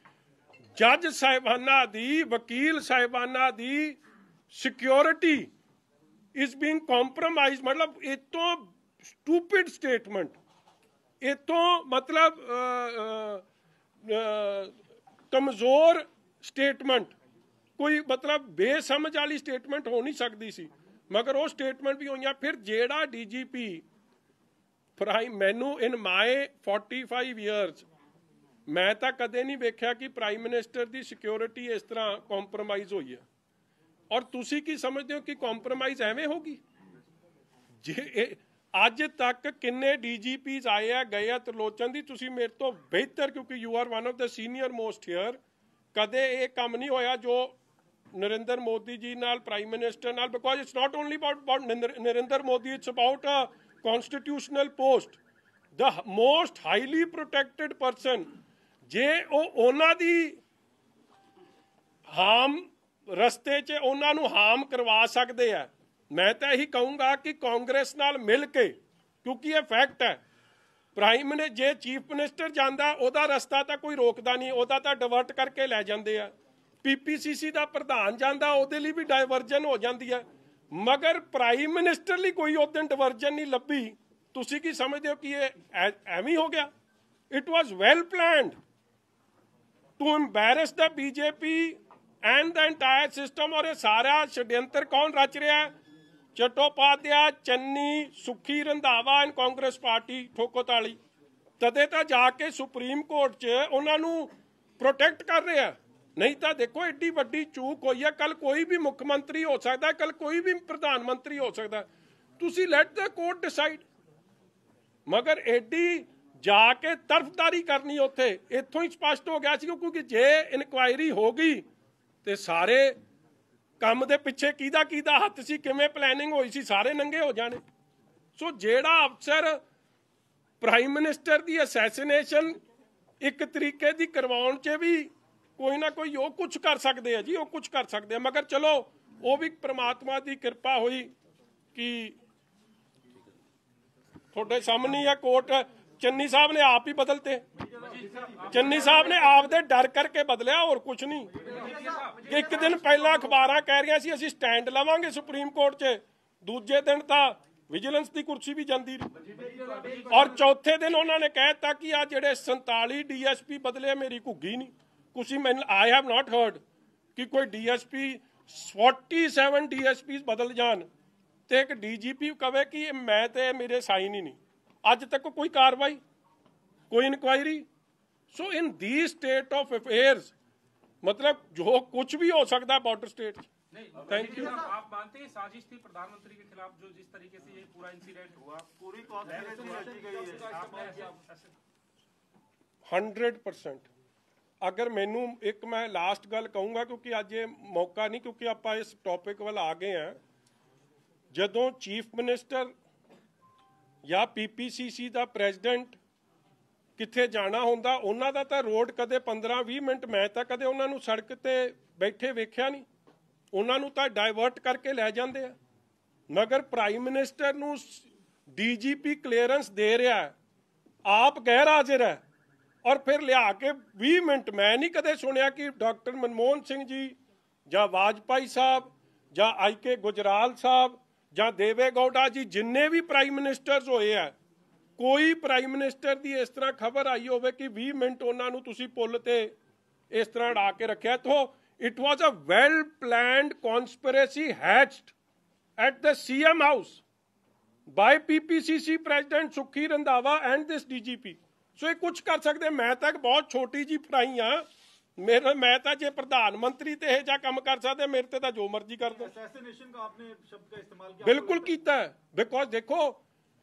ਜੱਜ ਸਾਹਿਬਾਨਾਂ ਦੀ, ਵਕੀਲ ਸਾਹਿਬਾਨਾਂ ਦੀ ਸਿਕਿਉਰਿਟੀ ਇਜ਼ ਬੀਇੰਗ ਕੰਪਰੋਮਾਈਜ਼। ਮਤਲਬ ਇਹ ਤੋਂ ਸਟੂਪਿਡ ਸਟੇਟਮੈਂਟ, ਇਹ ਤੋਂ ਮਤਲਬ ਕਮਜ਼ੋਰ ਸਟੇਟਮੈਂਟ, ਕੋਈ ਮਤਲਬ ਬੇਸਮਝ ਵਾਲੀ ਸਟੇਟਮੈਂਟ ਹੋ ਨਹੀਂ ਸਕਦੀ ਸੀ, ਮਗਰ ਉਹ ਸਟੇਟਮੈਂਟ ਵੀ ਹੋਈਆਂ। ਫਿਰ ਜਿਹੜਾ DGP ਮੈਨੂੰ ਇਨ ਮਾਈ 45 years ਮੈਂ ਤਾਂ ਕਦੇ ਨਹੀਂ ਵੇਖਿਆ ਕਿ ਪ੍ਰਾਈਮ ਮਿਨਿਸਟਰ ਦੀ ਸਿਕਿਉਰਿਟੀ ਇਸ ਤਰ੍ਹਾਂ ਕੰਪਰੋਮਾਈਜ਼ ਹੋਈ ਹੈ। ਔਰ ਤੁਸੀਂ ਕੀ ਸਮਝਦੇ ਹੋ ਕਿ ਕੰਪਰੋਮਾਈਜ਼ ਐਵੇਂ ਹੋਗੀ? ਜੇ ਅੱਜ ਤੱਕ ਕਿੰਨੇ DGPs ਆਏ ਆ ਗਏ ਆ, ਤਰਲੋਚਨ ਦੀ ਤੁਸੀਂ ਮੇਰੇ ਤੋਂ ਬਿਹਤਰ, ਕਿਉਂਕਿ you are one of the senior most here, ਕਦੇ ਇਹ ਕੰਮ ਨਹੀਂ ਹੋਇਆ ਜੋ ਨਰਿੰਦਰ ਮੋਦੀ ਜੀ ਨਾਲ, ਪ੍ਰਾਈਮ ਮਿਨਿਸਟਰ ਨਾਲ, because it's not only about Narendra Modi, it's about a constitutional post, the most highly protected person। ਜੇ ਉਹ ਉਹਨਾਂ ਦੀ ਹਾਮ ਰਸਤੇ 'ਚ ਉਹਨਾਂ ਨੂੰ ਹਾਮ ਕਰਵਾ ਸਕਦੇ ਆ, ਮੈਂ ਤਾਂ ਇਹੀ ਕਹੂੰਗਾ ਕਿ ਕਾਂਗਰਸ ਨਾਲ ਮਿਲ ਕੇ, ਕਿਉਂਕਿ ਇਹ ਫੈਕਟ ਹੈ, ਪ੍ਰਾਈਮ ਮਿਨਿਸਟਰ ਜੇ ਚੀਫ ਮਿਨਿਸਟਰ ਜਾਂਦਾ ਉਹਦਾ ਰਸਤਾ ਤਾਂ ਕੋਈ ਰੋਕਦਾ ਨਹੀਂ, ਉਹਦਾ ਤਾਂ ਡਿਵਰਟ ਕਰਕੇ ਲੈ ਜਾਂਦੇ ਆ। PPCC ਦਾ ਪ੍ਰਧਾਨ ਜਾਂਦਾ ਉਹਦੇ ਲਈ ਵੀ ਡਾਇਵਰਜਨ ਹੋ ਜਾਂਦੀ ਹੈ, ਮਗਰ ਪ੍ਰਾਈਮ ਮਿਨਿਸਟਰ ਲਈ ਕੋਈ ਉਸ ਦਿਨ ਡਿਵਰਜਨ ਨਹੀਂ ਲੱਭੀ। ਤੁਸੀਂ ਕੀ ਸਮਝਦੇ ਹੋ ਕਿ ਇਹ ਐਵੇਂ ਹੋ ਗਿਆ? It was well planned to embarrass the BJP and the entire system. ਔਰ ਇਹ ਸਾਰਾ ਛਡਯੰਤਰ ਕੌਣ ਰਚ ਰਿਹਾ? ਚਟੋਪਾਧਿਆ, ਚੰਨੀ, ਸੁਖੀ ਰੰਧਾਵਾ ਐਂਡ ਕਾਂਗਰਸ ਪਾਰਟੀ ਠੋਕੋਤਾਲੀ। ਤਦੇ ਤਾਂ ਜਾ ਕੇ ਸੁਪਰੀਮ ਕੋਰਟ 'ਚ ਉਹਨਾਂ ਨੂੰ ਪ੍ਰੋਟੈਕਟ ਕਰ ਰਿਹਾ। ਨਹੀਂ ਤਾਂ ਦੇਖੋ ਐਡੀ ਵੱਡੀ ਚੂਕ ਹੋਈ ਹੈ। ਕੱਲ ਕੋਈ ਵੀ ਮੁੱਖ ਮੰਤਰੀ ਹੋ ਸਕਦਾ, ਕੱਲ ਕੋਈ ਵੀ ਪ੍ਰਧਾਨ ਮੰਤਰੀ ਹੋ ਸਕਦਾ, ਤੁਸੀਂ ਲੈਟ ਦ ਕੋਰਟ ਡਿਸਾਈਡ। ਮਗਰ ਐਡੀ ਜਾ ਕੇ ਤਰਫਦਾਰੀ ਕਰਨੀ ਉੱਥੇ, ਇੱਥੋਂ ਹੀ ਸਪਸ਼ਟ ਹੋ ਗਿਆ ਸੀ, ਕਿਉਂਕਿ ਜੇ ਇਨਕੁਆਇਰੀ ਹੋ ਗਈ ਤੇ ਸਾਰੇ ਕੰਮ ਦੇ ਪਿੱਛੇ ਕਿਹਦਾ ਹੱਥ ਸੀ, ਕਿਵੇਂ ਪਲੈਨਿੰਗ ਹੋਈ ਸੀ, ਸਾਰੇ ਨੰਗੇ ਹੋ ਜਾਣੇ। ਸੋ ਜਿਹੜਾ ਅਫਸਰ ਪ੍ਰਾਈਮ ਮਿਨਿਸਟਰ ਦੀ ਅਸੈਸੀਨੇਸ਼ਨ ਇੱਕ ਤਰੀਕੇ ਦੀ ਕਰਵਾਉਣ 'ਚ ਵੀ ਕੋਈ ਨਾ ਕੋਈ ਉਹ ਕੁਝ ਕਰ ਸਕਦੇ ਆ ਜੀ, ਉਹ ਕੁਝ ਕਰ ਸਕਦੇ ਆ। ਮਗਰ ਚਲੋ ਉਹ ਵੀ ਪ੍ਰਮਾਤਮਾ ਦੀ ਕਿਰਪਾ ਹੋਈ ਕਿ ਤੁਹਾਡੇ ਸਾਹਮਣੇ ਆ ਕੋਰਟ, ਚੰਨੀ ਸਾਹਿਬ ਨੇ ਆਪ ਹੀ ਬਦਲਤੇ। ਚੰਨੀ ਸਾਹਿਬ ਨੇ ਆਪ ਦੇ ਡਰ ਕਰਕੇ ਬਦਲਿਆ, ਹੋਰ ਕੁਝ ਨਹੀਂ। ਇੱਕ ਦਿਨ ਪਹਿਲਾਂ ਅਖਬਾਰਾਂ ਕਹਿ ਰਹੀਆਂ ਸੀ ਅਸੀਂ ਸਟੈਂਡ ਲਵਾਂਗੇ ਸੁਪਰੀਮ ਕੋਰਟ 'ਚ, ਦੂਜੇ ਦਿਨ ਤਾਂ ਵਿਜੀਲੈਂਸ ਦੀ ਕੁਰਸੀ ਵੀ ਜਾਂਦੀ ਰਹੀ, ਔਰ ਚੌਥੇ ਦਿਨ ਉਹਨਾਂ ਨੇ ਕਹਿ ਦਿੱਤਾ ਕਿ ਆ ਜਿਹੜੇ 47 DSP ਬਦਲੇ ਮੇਰੀ ਘੁੱਗੀ ਨਹੀਂ। ਤੁਸੀਂ ਮੈਨੂੰ ਆਈ ਹੈਵ ਨਾਟ ਹਰਡ ਕਿ ਕੋਈ DSP 47 DSPs ਬਦਲ ਜਾਣ ਤੇ ਇੱਕ DGP ਕਵੇ ਕਿ ਮੈਂ ਤੇ ਮੇਰੇ ਸਾਈਨ ਹੀ ਨਹੀਂ। ਅੱਜ ਤੱਕ ਕੋਈ ਕਾਰਵਾਈ, ਕੋਈ inquiry. So in the state of ਅਫੇਅर्स मतलब जो कुछ भी हो सकता है बॉर्डर स्टेट। Thank you. आप मानते हैं साजिश थी प्रधानमंत्री के खिलाफ, जो जिस तरीके से ये पूरा इंसिडेंट हुआ, पूरी 100%। अगर मैनू एक मैं लास्ट गल कहूँगा, क्योंकि अज ये मौका नहीं, क्योंकि आप इस टॉपिक वाल आ गए हैं। जदों चीफ मिनिस्टर या PPCC का प्रेजिडेंट किथे जाना होंदा, उन्हां दा तां रोड कदे 15-20 मिनट मैं तां कदे उन्हां नूं सड़क ते बैठे वेख्या नहीं। उन्हां नूं तां डाइवर्ट करके लै जांदे आ। मगर प्राइम मिनिस्टर नूं DGP क्लीयरेंस दे रहा है, आप गैर हाजिर है, और फिर लिया के 20 मिनट। मैं नहीं कदे सुनिया कि डॉक्टर मनमोहन सिंह जी जां वाजपेयी साहब जां IK गुजराल साहब जां देवे गौड़ा जी, जिन्ने भी प्राइम मिनिस्टर्स होए है, कोई प्राइम मिनिस्टर की इस तरह खबर आई होवे कि 20 मिनट उन्होंने तुसी पुल ते इस तरह अड़ा के रखा। तो it was a well planned conspiracy hatched at the CM house by PPCC president सुखी रंधावा एंड दिस DGP। सो ये कुछ कर सकते। मैं तक बहुत छोटी जी फराई हाँ, मैं तो जे प्रधानमंत्री ते ਇਹ ਜਿਹਾ ਕੰਮ कर सकते, मेरे ते तो जो मर्जी कर दो। असैसिनेशन का आपने शब्द का इस्तेमाल किया, बिल्कुल कीता है, बिकॉज देखो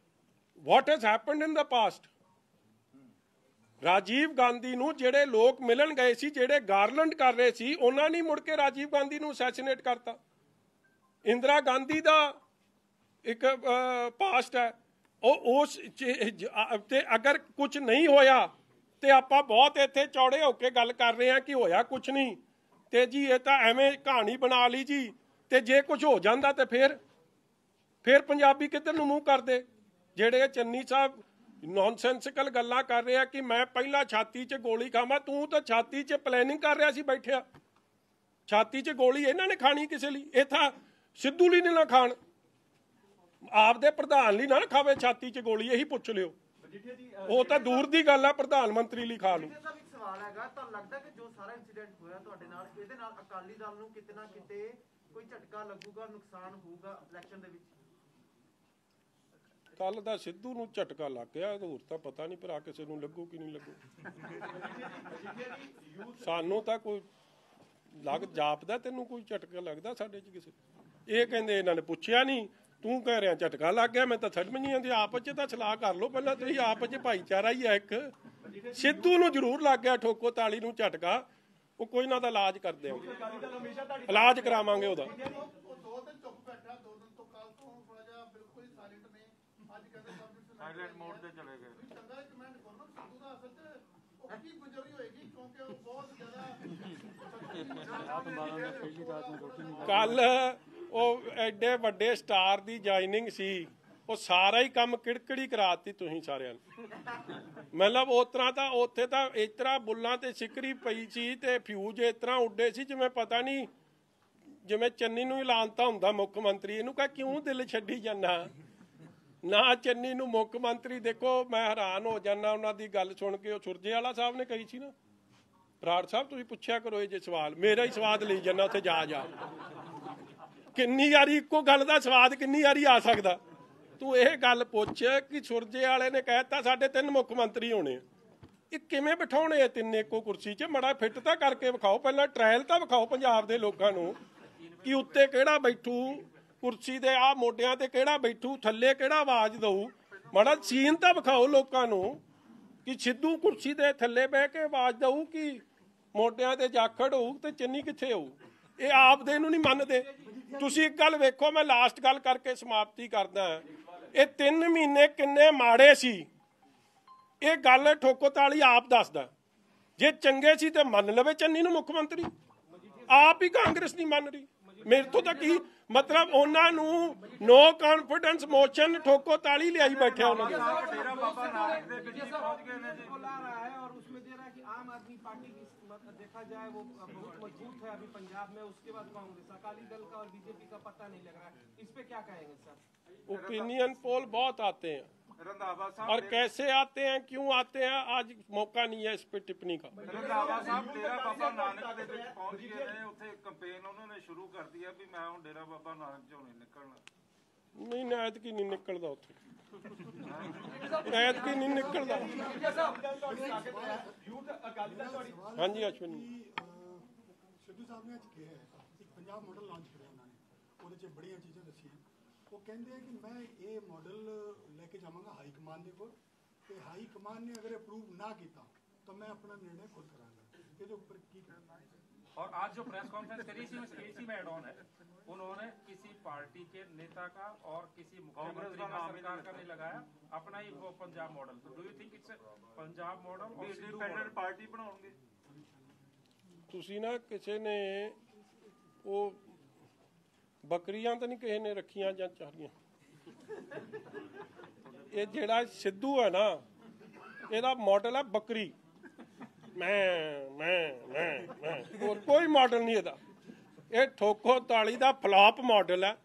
what has happened in the past, Rajiv Gandhi ਨੂੰ ਜਿਹੜੇ ਲੋਕ ਮਿਲਣ ਗਏ ਸੀ, ਜਿਹੜੇ ਗਾਰਲੈਂਡ ਕਰ ਰਹੇ ਸੀ, ਉਹਨਾਂ ਨੇ ਮੁੜ ਕੇ ਰਾਜੀਵ ਗਾਂਧੀ ਨੂੰ ਅਸੈਸੀਨੇਟ ਕਰਤਾ। ਇੰਦਰਾ ਗਾਂਧੀ ਦਾ ਇੱਕ ਪਾਸਟ ਹੈ, ਉਹ ਉਸ ਤੇ ਅਗਰ ਕੁਝ ਨਹੀਂ ਹੋਇਆ ਤੇ ਆਪਾਂ ਬਹੁਤ ਇੱਥੇ ਚੌੜੇ ਹੋ ਕੇ ਗੱਲ ਕਰ ਰਹੇ ਹਾਂ ਕਿ ਹੋਇਆ ਕੁਝ ਨਹੀਂ, ਤੇ ਜੀ ਇਹ ਤਾਂ ਐਵੇਂ ਕਹਾਣੀ ਬਣਾ ਲਈ ਜੀ, ਤੇ ਜੇ ਕੁਝ ਹੋ ਜਾਂਦਾ ਤੇ ਫਿਰ ਪੰਜਾਬੀ ਕਿੱਧਰ ਨੂੰ ਮੂੰਹ ਕਰਦੇ। ਜਿਹੜੇ ਚੰਨੀ ਸਾਹਿਬ ਨੌਨਸੈਂਸਿਕਲ ਗੱਲਾਂ ਕਰ ਰਿਹਾ ਕਿ ਮੈਂ ਪਹਿਲਾਂ ਛਾਤੀ 'ਚ ਗੋਲੀ ਖਾਵਾਂ, ਤੂੰ ਤਾਂ ਛਾਤੀ 'ਚ ਪਲੈਨਿੰਗ ਕਰ ਰਿਹਾ ਸੀ ਬੈਠਿਆ। ਛਾਤੀ 'ਚ ਗੋਲੀ ਇਹਨਾਂ ਨੇ ਖਾਣੀ ਕਿਸੇ ਲਈ, ਇਹ ਤਾਂ ਸਿੱਧੂ ਲਈ ਨਾ ਖਾਣ, ਆਪਦੇ ਪ੍ਰਧਾਨ ਲਈ ਨਾ ਖਾਵੇ ਛਾਤੀ 'ਚ ਗੋਲੀ, ਇਹੀ ਪੁੱਛ ਲਿਓ। ਉਹ ਤਾਂ ਦੂਰ ਦੀ ਗੱਲ ਆ, ਪ੍ਰਧਾਨ ਮੰਤਰੀ ਲਈ ਖਾ ਲੂ। ਸਾਹਿਬ ਇੱਕ ਸਵਾਲ ਹੈਗਾ, ਤੁਹਾਨੂੰ ਲੱਗਦਾ ਕਿ ਜੋ ਸਾਰਾ ਇਨਸੀਡੈਂਟ ਹੋਇਆ ਤੁਹਾਡੇ ਨਾਲ, ਇਹਦੇ ਨਾਲ ਅਕਾਲੀ ਦਲ ਨੂੰ ਕਿਤੇ ਨਾ ਕਿਤੇ ਕੋਈ ਝਟਕਾ ਲੱਗੂਗਾ, ਨੁਕਸਾਨ ਹੋਊਗਾ ਇਲੈਕਸ਼ਨ ਦੇ ਵਿੱਚ? ਕੱਲ ਦਾ ਸਿੱਧੂ ਨੂੰ ਝਟਕਾ ਲੱਗ ਗਿਆ, ਹੋਰ ਤਾਂ ਪਤਾ ਨਹੀਂ ਭਰਾ ਕਿਸੇ ਨੂੰ ਲੱਗੂ ਕਿ ਨਹੀਂ ਲੱਗੂ। ਸਾਨੂੰ ਤਾਂ ਕੋਈ ਜਾਪਦਾ, ਤੈਨੂੰ ਕੋਈ ਝਟਕਾ ਲੱਗਦਾ ਸਾਡੇ 'ਚ ਕਿਸੇ? ਇਹ ਕਹਿੰਦੇ ਇਹਨਾਂ ਨੇ ਪੁੱਛਿਆ ਨਹੀਂ, ਤੂੰ ਕਹਿ ਰਿਹਾ ਝਟਕਾ ਲੱਗ ਗਿਆ। ਮੈਂ ਤਾਂ ਸਮਝ ਨਹੀਂ ਆਉਂਦੀ, ਆਪਸ 'ਚ ਤਾਂ ਸਲਾਹ ਕਰ ਲਓ ਪਹਿਲਾਂ ਤੁਸੀਂ, ਆਪਸ 'ਚ ਭਾਈਚਾਰਾ ਹੀ ਹੈ ਇੱਕ। ਸਿੱਧੂ ਨੂੰ ਜ਼ਰੂਰ ਲੱਗ ਗਿਆ ਠੋਕੋ ਤਾਲੀ ਨੂੰ ਝਟਕਾ, ਉਹ ਕੋਈ ਨਾ ਦਾ ਇਲਾਜ ਕਰਦੇ ਆ, ਇਲਾਜ ਕਰਾਵਾਂਗੇ ਉਹਦਾ। ਸਾਇਲੈਂਟ ਮੋਡ ਤੇ ਚਲੇ ਗਏ। ਕੱਲ ਉਹ ਐਡੇ ਵੱਡੇ ਸਟਾਰ ਦੀ ਜੁਆਇਨਿੰਗ ਸੀ, ਉਹ ਸਾਰਾ ਹੀ ਕੰਮ ਕਿੜਕੜੀ ਕਰਾਤੀ ਤੁਸੀਂ ਸਾਰਿਆਂ ਨੇ। ਮਤਲਬ ਉਸ ਤਰ੍ਹਾਂ ਤਾਂ ਉੱਥੇ ਤਾਂ ਇਸ ਤਰ੍ਹਾਂ ਬੁੱਲਾਂ ਤੇ ਸਿਕਰੀ ਪਈ ਸੀ ਤੇ ਫਿਊਜ਼ ਇਸ ਤਰ੍ਹਾਂ ਉੱਡੇ ਸੀ ਜਿਵੇਂ ਪਤਾ ਨਹੀਂ, ਜਿਵੇਂ ਚੰਨੀ ਨੂੰ ਹੀ ਲਾਂਤਾ ਹੁੰਦਾ ਮੁੱਖ ਮੰਤਰੀ। ਇਹਨੂੰ ਕਹ ਕਿਉਂ ਦਿਲ ਛੱਡੀ ਜਾਂਦਾ ਨਾ ਚੰਨੀ ਨੂੰ ਮੁੱਖ ਮੰਤਰੀ। ਦੇਖੋ ਮੈਂ ਹੈਰਾਨ ਹੋ ਜਾਂਦਾ ਉਹਨਾਂ ਦੀ ਗੱਲ ਸੁਣ ਕੇ। ਉਹ ਸੁਰਜੇਵਾਲਾ ਸਾਹਿਬ ਨੇ ਕਹੀ ਸੀ ਨਾ, ਬਰਾੜ ਸਾਹਿਬ ਤੁਸੀਂ ਪੁੱਛਿਆ ਕਰੋ ਇਹ ਜੇ ਸਵਾਲ, ਮੇਰਾ ਹੀ ਸਵਾਦ ਲਈ ਜਾਂਦਾ ਉੱਥੇ ਜਾ ਕਿੰਨੀ ਵਾਰੀ ਇੱਕੋ ਗੱਲ ਦਾ ਸਵਾਦ ਕਿੰਨੀ ਵਾਰੀ ਆ ਸਕਦਾ। ਤੂੰ ਇਹ ਗੱਲ ਪੁੱਛ ਕਿ ਸੁਰਜੇਵਾਲੇ ਨੇ ਕਹਿਤਾ ਸਾਡੇ 3 ਮੁੱਖ ਮੰਤਰੀ ਹੋਣੇ, ਇਹ ਕਿਵੇਂ ਬਿਠਾਉਣੇ ਆ ਤਿੰਨੇ ਇੱਕੋ ਕੁਰਸੀ 'ਚ? ਮੜਾ ਫਿੱਟ ਤਾਂ ਕਰਕੇ ਵਿਖਾਓ, ਪਹਿਲਾਂ ਟ੍ਰਾਇਲ ਤਾਂ ਵਿਖਾਓ ਪੰਜਾਬ ਦੇ ਲੋਕਾਂ ਨੂੰ ਕਿ ਉੱਤੇ ਕਿਹੜਾ ਬੈਠੂ, ਕੁਰਸੀ ਦੇ ਆ ਮੋਢਿਆਂ ਤੇ ਕਿਹੜਾ ਬੈਠੂ, ਥੱਲੇ ਕਿਹੜਾ ਆਵਾਜ਼ ਦਊ। ਮਾੜਾ ਸੀਨ ਤਾਂ ਵਿਖਾਓ ਲੋਕਾਂ ਨੂੰ ਕਿ ਸਿੱਧੂ ਕੁਰਸੀ ਦੇ ਥੱਲੇ ਬਹਿ ਕੇ ਆਵਾਜ਼ ਦਊ ਕਿ ਮੋਢਿਆਂ ਤੇ ਜਾਖੜ ਹੋਊ ਤੇ ਚੰਨੀ ਕਿੱਥੇ ਹੋਊ। ਇਹ ਆਪਦੇ ਨੂੰ ਨਹੀਂ ਮੰਨਦੇ। ਤੁਸੀਂ ਇੱਕ ਗੱਲ ਵੇਖੋ, ਮੈਂ ਲਾਸਟ ਗੱਲ ਕਰਕੇ ਸਮਾਪਤੀ ਕਰਦਾ। ਇਹ 3 ਮਹੀਨੇ ਕਿੰਨੇ ਮਾੜੇ ਸੀ, ਇਹ ਗੱਲ ਠੋਕੋ ਤਾਲੀ ਆਪ ਦੱਸਦਾ। ਜੇ ਚੰਗੇ ਸੀ ਤੇ ਮੰਨ ਲਵੇ ਚੰਨੀ ਨੂੰ ਮੁੱਖ ਮੰਤਰੀ, ਆਪ ਹੀ ਕਾਂਗਰਸ ਨਹੀਂ ਮੰਨ ਰਹੀ। ਮੇਰੇ ਤੋਂ ਤਾਂ ਕੀ ਮਤਲਬ, ਉਹਨਾਂ ਨੂੰ ਨੋ ਕੌਨਫੀਡੈਂਸ ਮੋਸ਼ਨ ਠੋਕੋ ਤਾਲੀ ਲਿਆਈ ਬੈਠਿਆ ਉਹਨਾਂ ਨੇ। डेरा बाबा नानक दे बिजली पहुंच गए ने जी, बोला रहा है और उसमें दे रहा है कि आम आदमी पार्टी की देखा जाए वो बहुत मजबूत है अभी पंजाब में, उसके बाद कांग्रेस, अकाली दल का और बीजेपी का पता नहीं लग रहा है। इस पे क्या कहेंगे सर? ओपिनियन पोल बहुत आते हैं रंधावा साहब, और कैसे आते हैं, क्यों आते हैं, आज मौका नहीं है इस पे टिप्पणी का। रंधावा साहब डेरा बाबा नानक ਦੇ ਵਿੱਚ ਪਹੁੰਚ ਗਏ ਨੇ, ਉੱਥੇ ਕੰਪੇਨ ਉਹਨਾਂ ਨੇ ਸ਼ੁਰੂ ਕਰਤੀ ਹੈ ਵੀ ਮੈਂ ਹੁਣ ਡੇਰਾ ਬਾਬਾ ਨਾਨਕ ਚੋਂ ਨਹੀਂ ਨਿਕਲਣਾ। ਨਹੀਂ ਨਾਇਤ ਕੀ ਨਹੀਂ ਨਿਕਲਦਾ ਉੱਥੇ, ਨਾਇਤ ਕੀ ਨਹੀਂ ਨਿਕਲਦਾ। ਹਾਂਜੀ ਅਸ਼ਵਨੀ ਸਿੱਧੂ ਸਾਹਿਬ ਨੇ ਅੱਜ ਕਿਹਾ ਇੱਕ ਪੰਜਾਬ ਮਾਡਲ ਲਾਂਚ ਕਰਿਆ ਉਹਨਾਂ ਨੇ, ਉਹਦੇ 'ਚ ਬੜੀਆਂ ਚੀਜ਼ਾਂ ਦੱਸੀਆਂ। ਉਹ ਕਹਿੰਦੇ ਆ ਕਿ ਮੈਂ ਇਹ ਮਾਡਲ ਲੈ ਕੇ ਜਾਵਾਂਗਾ ਹਾਈ ਕਮਾਨ ਦੇ ਕੋਲ, ਤੇ ਹਾਈ ਕਮਾਨ ਨੇ ਅਗਰ ਅਪਰੂਵ ਨਾ ਕੀਤਾ ਤਾਂ ਮੈਂ ਆਪਣਾ ਨਿਰਣय खुद करांगा। ਇਹਦੇ ਉੱਪਰ ਕੀ ਕਰਨਾ है? और आज जो प्रेस कॉन्फ्रेंस करी इसी में एड ऑन है, उन्होंने किसी पार्टी के नेता का और किसी मुख्यमंत्री का सरकार का नहीं लगाया, अपना ही वो पंजाब मॉडल। तो do you think it's Punjab model और ਇੰਡੀਪੈਂਡੈਂਟ ਪਾਰਟੀ ਬਣਾਉਣਗੇ? ਤੁਸੀਂ ਨਾ ਕਿਸੇ ਨੇ ਉਹ ਬੱਕਰੀਆਂ ਤਾਂ ਨਹੀਂ ਕਿਸੇ ਨੇ ਰੱਖੀਆਂ ਜਾਂ ਚਾਰੀਆਂ। ਇਹ ਜਿਹੜਾ ਸਿੱਧੂ ਹੈ ਨਾ, ਇਹਦਾ ਮਾਡਲ ਹੈ ਬੱਕਰੀ। ਮੈਂ ਹੋਰ ਕੋਈ ਮਾਡਲ ਨਹੀਂ ਇਹਦਾ। ਇਹ ਠੋਕੋ ਤਾਲੀ ਦਾ ਫਲਾਪ ਮਾਡਲ ਹੈ।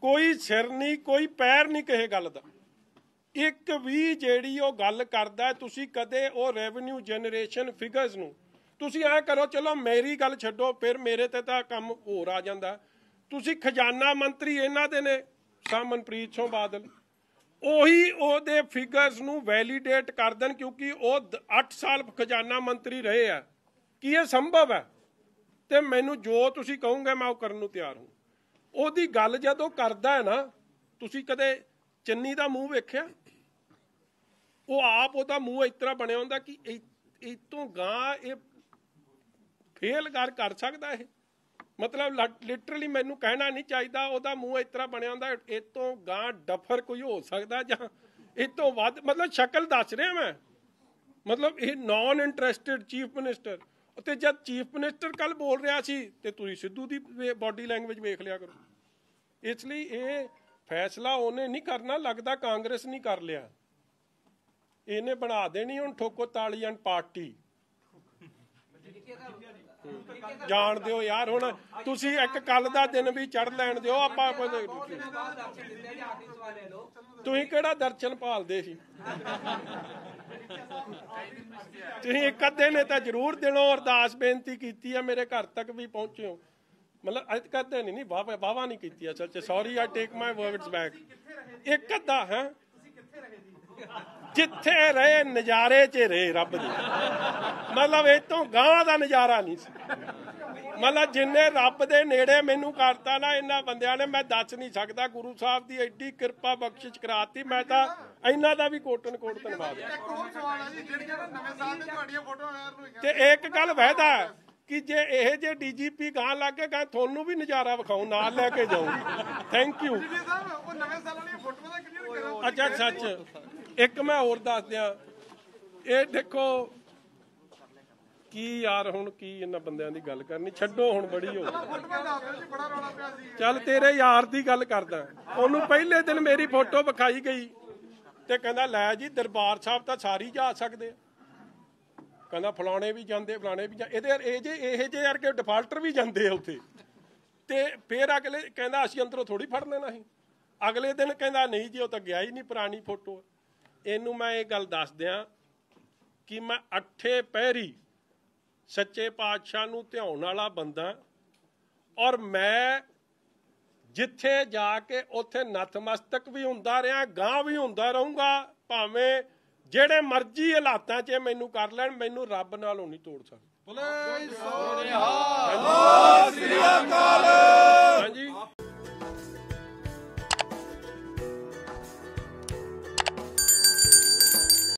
ਕੋਈ ਸਿਰ ਨਹੀਂ, ਕੋਈ ਪੈਰ ਨਹੀਂ ਕਿਸੇ ਗੱਲ ਦਾ। ਇੱਕ ਵੀ ਜਿਹੜੀ ਉਹ ਗੱਲ ਕਰਦਾ, ਤੁਸੀਂ ਕਦੇ ਉਹ ਰੈਵਨਿਊ ਜਨਰੇਸ਼ਨ ਫਿਗਰਸ ਨੂੰ ਤੁਸੀਂ ਐ ਕਰੋ, ਚਲੋ ਮੇਰੀ ਗੱਲ ਛੱਡੋ, ਫਿਰ ਮੇਰੇ ਤੇ ਤਾਂ ਕੰਮ ਹੋਰ ਆ ਜਾਂਦਾ। ਤੁਸੀਂ ਖਜ਼ਾਨਾ ਮੰਤਰੀ ਇਹਨਾਂ ਦੇ ਨੇ ਮਨਪ੍ਰੀਤ ਸਿੰਘ ਬਾਦਲ, ਉਹੀ ਉਹਦੇ ਫਿਗਰਸ ਨੂੰ ਵੈਲੀਡੇਟ ਕਰ ਦੇਣ, ਕਿਉਂਕਿ ਉਹ 8 ਸਾਲ ਖਜ਼ਾਨਾ ਮੰਤਰੀ ਰਹੇ ਆ। ਕਿ ਇਹ ਸੰਭਵ ਹੈ ਤੇ ਮੈਨੂੰ ਜੋ ਤੁਸੀਂ ਕਹੋਗੇ ਮੈਂ ਉਹ ਕਰਨ ਨੂੰ ਤਿਆਰ ਹਾਂ। ਉਹਦੀ ਗੱਲ ਜਦੋਂ ਕਰਦਾ ਹੈ ਨਾ, ਤੁਸੀਂ ਕਦੇ ਚੰਨੀ ਦਾ ਮੂੰਹ ਵੇਖਿਆ? ਉਹ ਆਪ ਉਹਦਾ ਮੂੰਹ ਇਸ ਤਰ੍ਹਾਂ ਬਣਿਆ ਹੁੰਦਾ ਕਿ ਇਹ ਤੋਂ ਗਾਂ ਇਹ ਫੇਲ ਕਰ ਸਕਦਾ ਇਹ, ਮਤਲਬ ਲਿਟਰਲੀ ਮੈਨੂੰ ਕਹਿਣਾ ਨਹੀਂ ਚਾਹੀਦਾ, ਉਹਦਾ ਮੂੰਹ ਇਸ ਤਰ੍ਹਾਂ ਬਣਿਆ ਹੁੰਦਾ ਇਹ ਤੋਂ ਗਾਂ ਡਫਰ ਕੋਈ ਹੋ ਸਕਦਾ ਜਾਂ ਇਹ ਤੋਂ ਵੱਧ, ਮਤਲਬ ਸ਼ਕਲ ਦੱਸ ਰਿਹਾ ਮੈਂ, ਮਤਲਬ ਇਹ ਨੌਨ ਇੰਟਰਸਟਿਡ ਚੀਫ ਮਿਨਿਸਟਰ। ਤੇ ਜਦ ਚੀਫ ਮਿਨਿਸਟਰ ਕੱਲ ਬੋਲ ਰਿਹਾ ਸੀ ਤੇ ਤੁਸੀਂ ਸਿੱਧੂ ਦੀ ਬਾਡੀ ਲੈਂਗੁਏਜ ਵੇਖ ਲਿਆ ਕਰੋ। ਇਸ ਲਈ ਇਹ ਫੈਸਲਾ ਉਹਨੇ ਨਹੀਂ ਕਰਨਾ, ਲੱਗਦਾ ਕਾਂਗਰਸ ਨਹੀਂ ਕਰ ਲਿਆ, ਇਹਨੇ ਬਣਾ ਦੇਣੀ ਹੁਣ ਠੋਕੋ ਤਾਲੀਆਂ ਪਾਰਟੀ। ਜਾਣ ਦਿਓ ਯਾਰ, ਹੁਣ ਤੁਸੀਂ ਇੱਕ ਕੱਲ ਦਾ ਦਿਨ ਵੀ ਚੜ ਲੈਣ ਦਿਓ। ਆਪਾਂ ਤੁਸੀਂ ਕਿਹੜਾ ਦਰਸ਼ਨ ਭਾਲਦੇ ਸੀ? ਤੁਸੀਂ ਇੱਕ ਅੱਧੇ ਨੇ ਤਾਂ ਜ਼ਰੂਰ ਦਿਲੋਂ ਅਰਦਾਸ ਬੇਨਤੀ ਕੀਤੀ ਆ, ਮੇਰੇ ਘਰ ਤੱਕ ਵੀ ਪਹੁੰਚੇ ਹੋ, ਮਤਲਬ ਅੱਜ ਕਰਦੇ ਨਹੀਂ ਵਾਹਵਾ ਨਹੀਂ ਕੀਤੀ ਅਸਲ 'ਚ। ਸੌਰੀ, ਆਈ ਟੇਕ ਮਾਈ ਵਰਡਸ ਬੈਕ। ਇੱਕ ਅੱਧਾ ਹੈ ਜਿੱਥੇ ਰਹੇ ਨਜ਼ਾਰੇ 'ਚ ਰਹੇ ਰੱਬ ਦੇ, ਮਤਲਬ ਇਹ ਤੋਂ ਗਾਂ ਦਾ ਨਜ਼ਾਰਾ ਨਹੀਂ ਸੀ। ਮਤਲਬ ਜਿੰਨੇ ਰੱਬ ਦੇ ਨੇੜੇ ਮੈਨੂੰ ਕਰਤਾ ਨਾ ਇਹਨਾਂ ਬੰਦਿਆਂ ਨੇ, ਮੈਂ ਦੱਸ ਨਹੀਂ ਸਕਦਾ। ਗੁਰੂ ਸਾਹਿਬ ਦੀ ਐਡੀ ਕਿਰਪਾ ਬਖਸ਼ਿਸ਼ ਕਰਾਤੀ, ਮੈਂ ਤਾਂ ਇਹਨਾਂ ਦਾ ਵੀ ਕੋਟਨ ਕੋਟ ਧੰਨਵਾਦ। ਤੇ ਇੱਕ ਗੱਲ ਵਹਿਦਾ ਕਿ ਜੇ ਇਹ ਜੇ ਡੀਜੀਪੀ ਗਾਂ ਲੱਗ ਕੇ ਗਾਂ ਤੁਹਾਨੂੰ ਵੀ ਨਜ਼ਾਰਾ ਵਿਖਾਉ, ਨਾਲ ਲੈ ਕੇ ਜਾਊ। Thank you. ਅੱਛਾ ਸੱਚ, ਇੱਕ ਮੈਂ ਹੋਰ ਦੱਸ ਦਿਆਂ, ਇਹ ਦੇਖੋ ਕੀ ਯਾਰ, ਹੁਣ ਕੀ ਇਹਨਾਂ ਬੰਦਿਆਂ ਦੀ ਗੱਲ ਕਰਨੀ, ਛੱਡੋ ਹੁਣ, ਬੜੀ ਹੋ ਚੱਲ ਤੇਰੇ ਯਾਰ ਦੀ ਗੱਲ ਕਰਦਾ। ਉਹਨੂੰ ਪਹਿਲੇ ਦਿਨ ਮੇਰੀ ਫੋਟੋ ਵਿਖਾਈ ਗਈ ਤੇ ਕਹਿੰਦਾ ਲੈ ਜੀ ਦਰਬਾਰ ਸਾਹਿਬ ਤਾਂ ਸਾਰੇ ਜਾ ਸਕਦੇ ਆ, ਕਹਿੰਦਾ ਫਲਾਣੇ ਵੀ ਜਾਂਦੇ, ਫਲਾਣੇ ਵੀ ਇਹਦੇ ਇਹ ਜੇ ਯਾਰ ਕਿ ਡਿਫਾਲਟਰ ਵੀ ਜਾਂਦੇ ਆ ਉੱਥੇ। ਤੇ ਫਿਰ ਅਗਲੇ ਕਹਿੰਦਾ ਅਸੀਂ ਅੰਦਰੋਂ ਥੋੜੀ ਫੜ ਲੈਣਾ ਸੀ। ਅਗਲੇ ਦਿਨ ਕਹਿੰਦਾ ਨਹੀਂ ਜੀ ਉਹ ਤਾਂ ਗਿਆ ਹੀ ਨਹੀਂ, ਪੁਰਾਣੀ ਫੋਟੋ। ਇਹਨੂੰ ਮੈਂ ਇਹ ਗੱਲ ਦੱਸ ਦਿਆਂ ਕਿ ਮੈਂ 8 ਪਹਿਰੀ ਸੱਚੇ ਪਾਤਸ਼ਾਹ ਨੂੰ ਧਿਆਉਣ ਵਾਲਾ ਬੰਦਾ, ਔਰ ਮੈਂ ਜਿੱਥੇ ਜਾ ਕੇ ਉੱਥੇ ਨਤਮਸਤਕ ਵੀ ਹੁੰਦਾ ਰਿਹਾ, ਗਾਂ ਵੀ ਹੁੰਦਾ ਰਹੂੰਗਾ, ਭਾਵੇਂ ਜਿਹੜੇ ਮਰਜ਼ੀ ਹਾਲਾਤਾਂ 'ਚ ਮੈਨੂੰ ਕਰ ਲੈਣ, ਮੈਨੂੰ ਰੱਬ ਨਾਲੋਂ ਨਹੀਂ ਤੋੜ ਸਕਦਾ।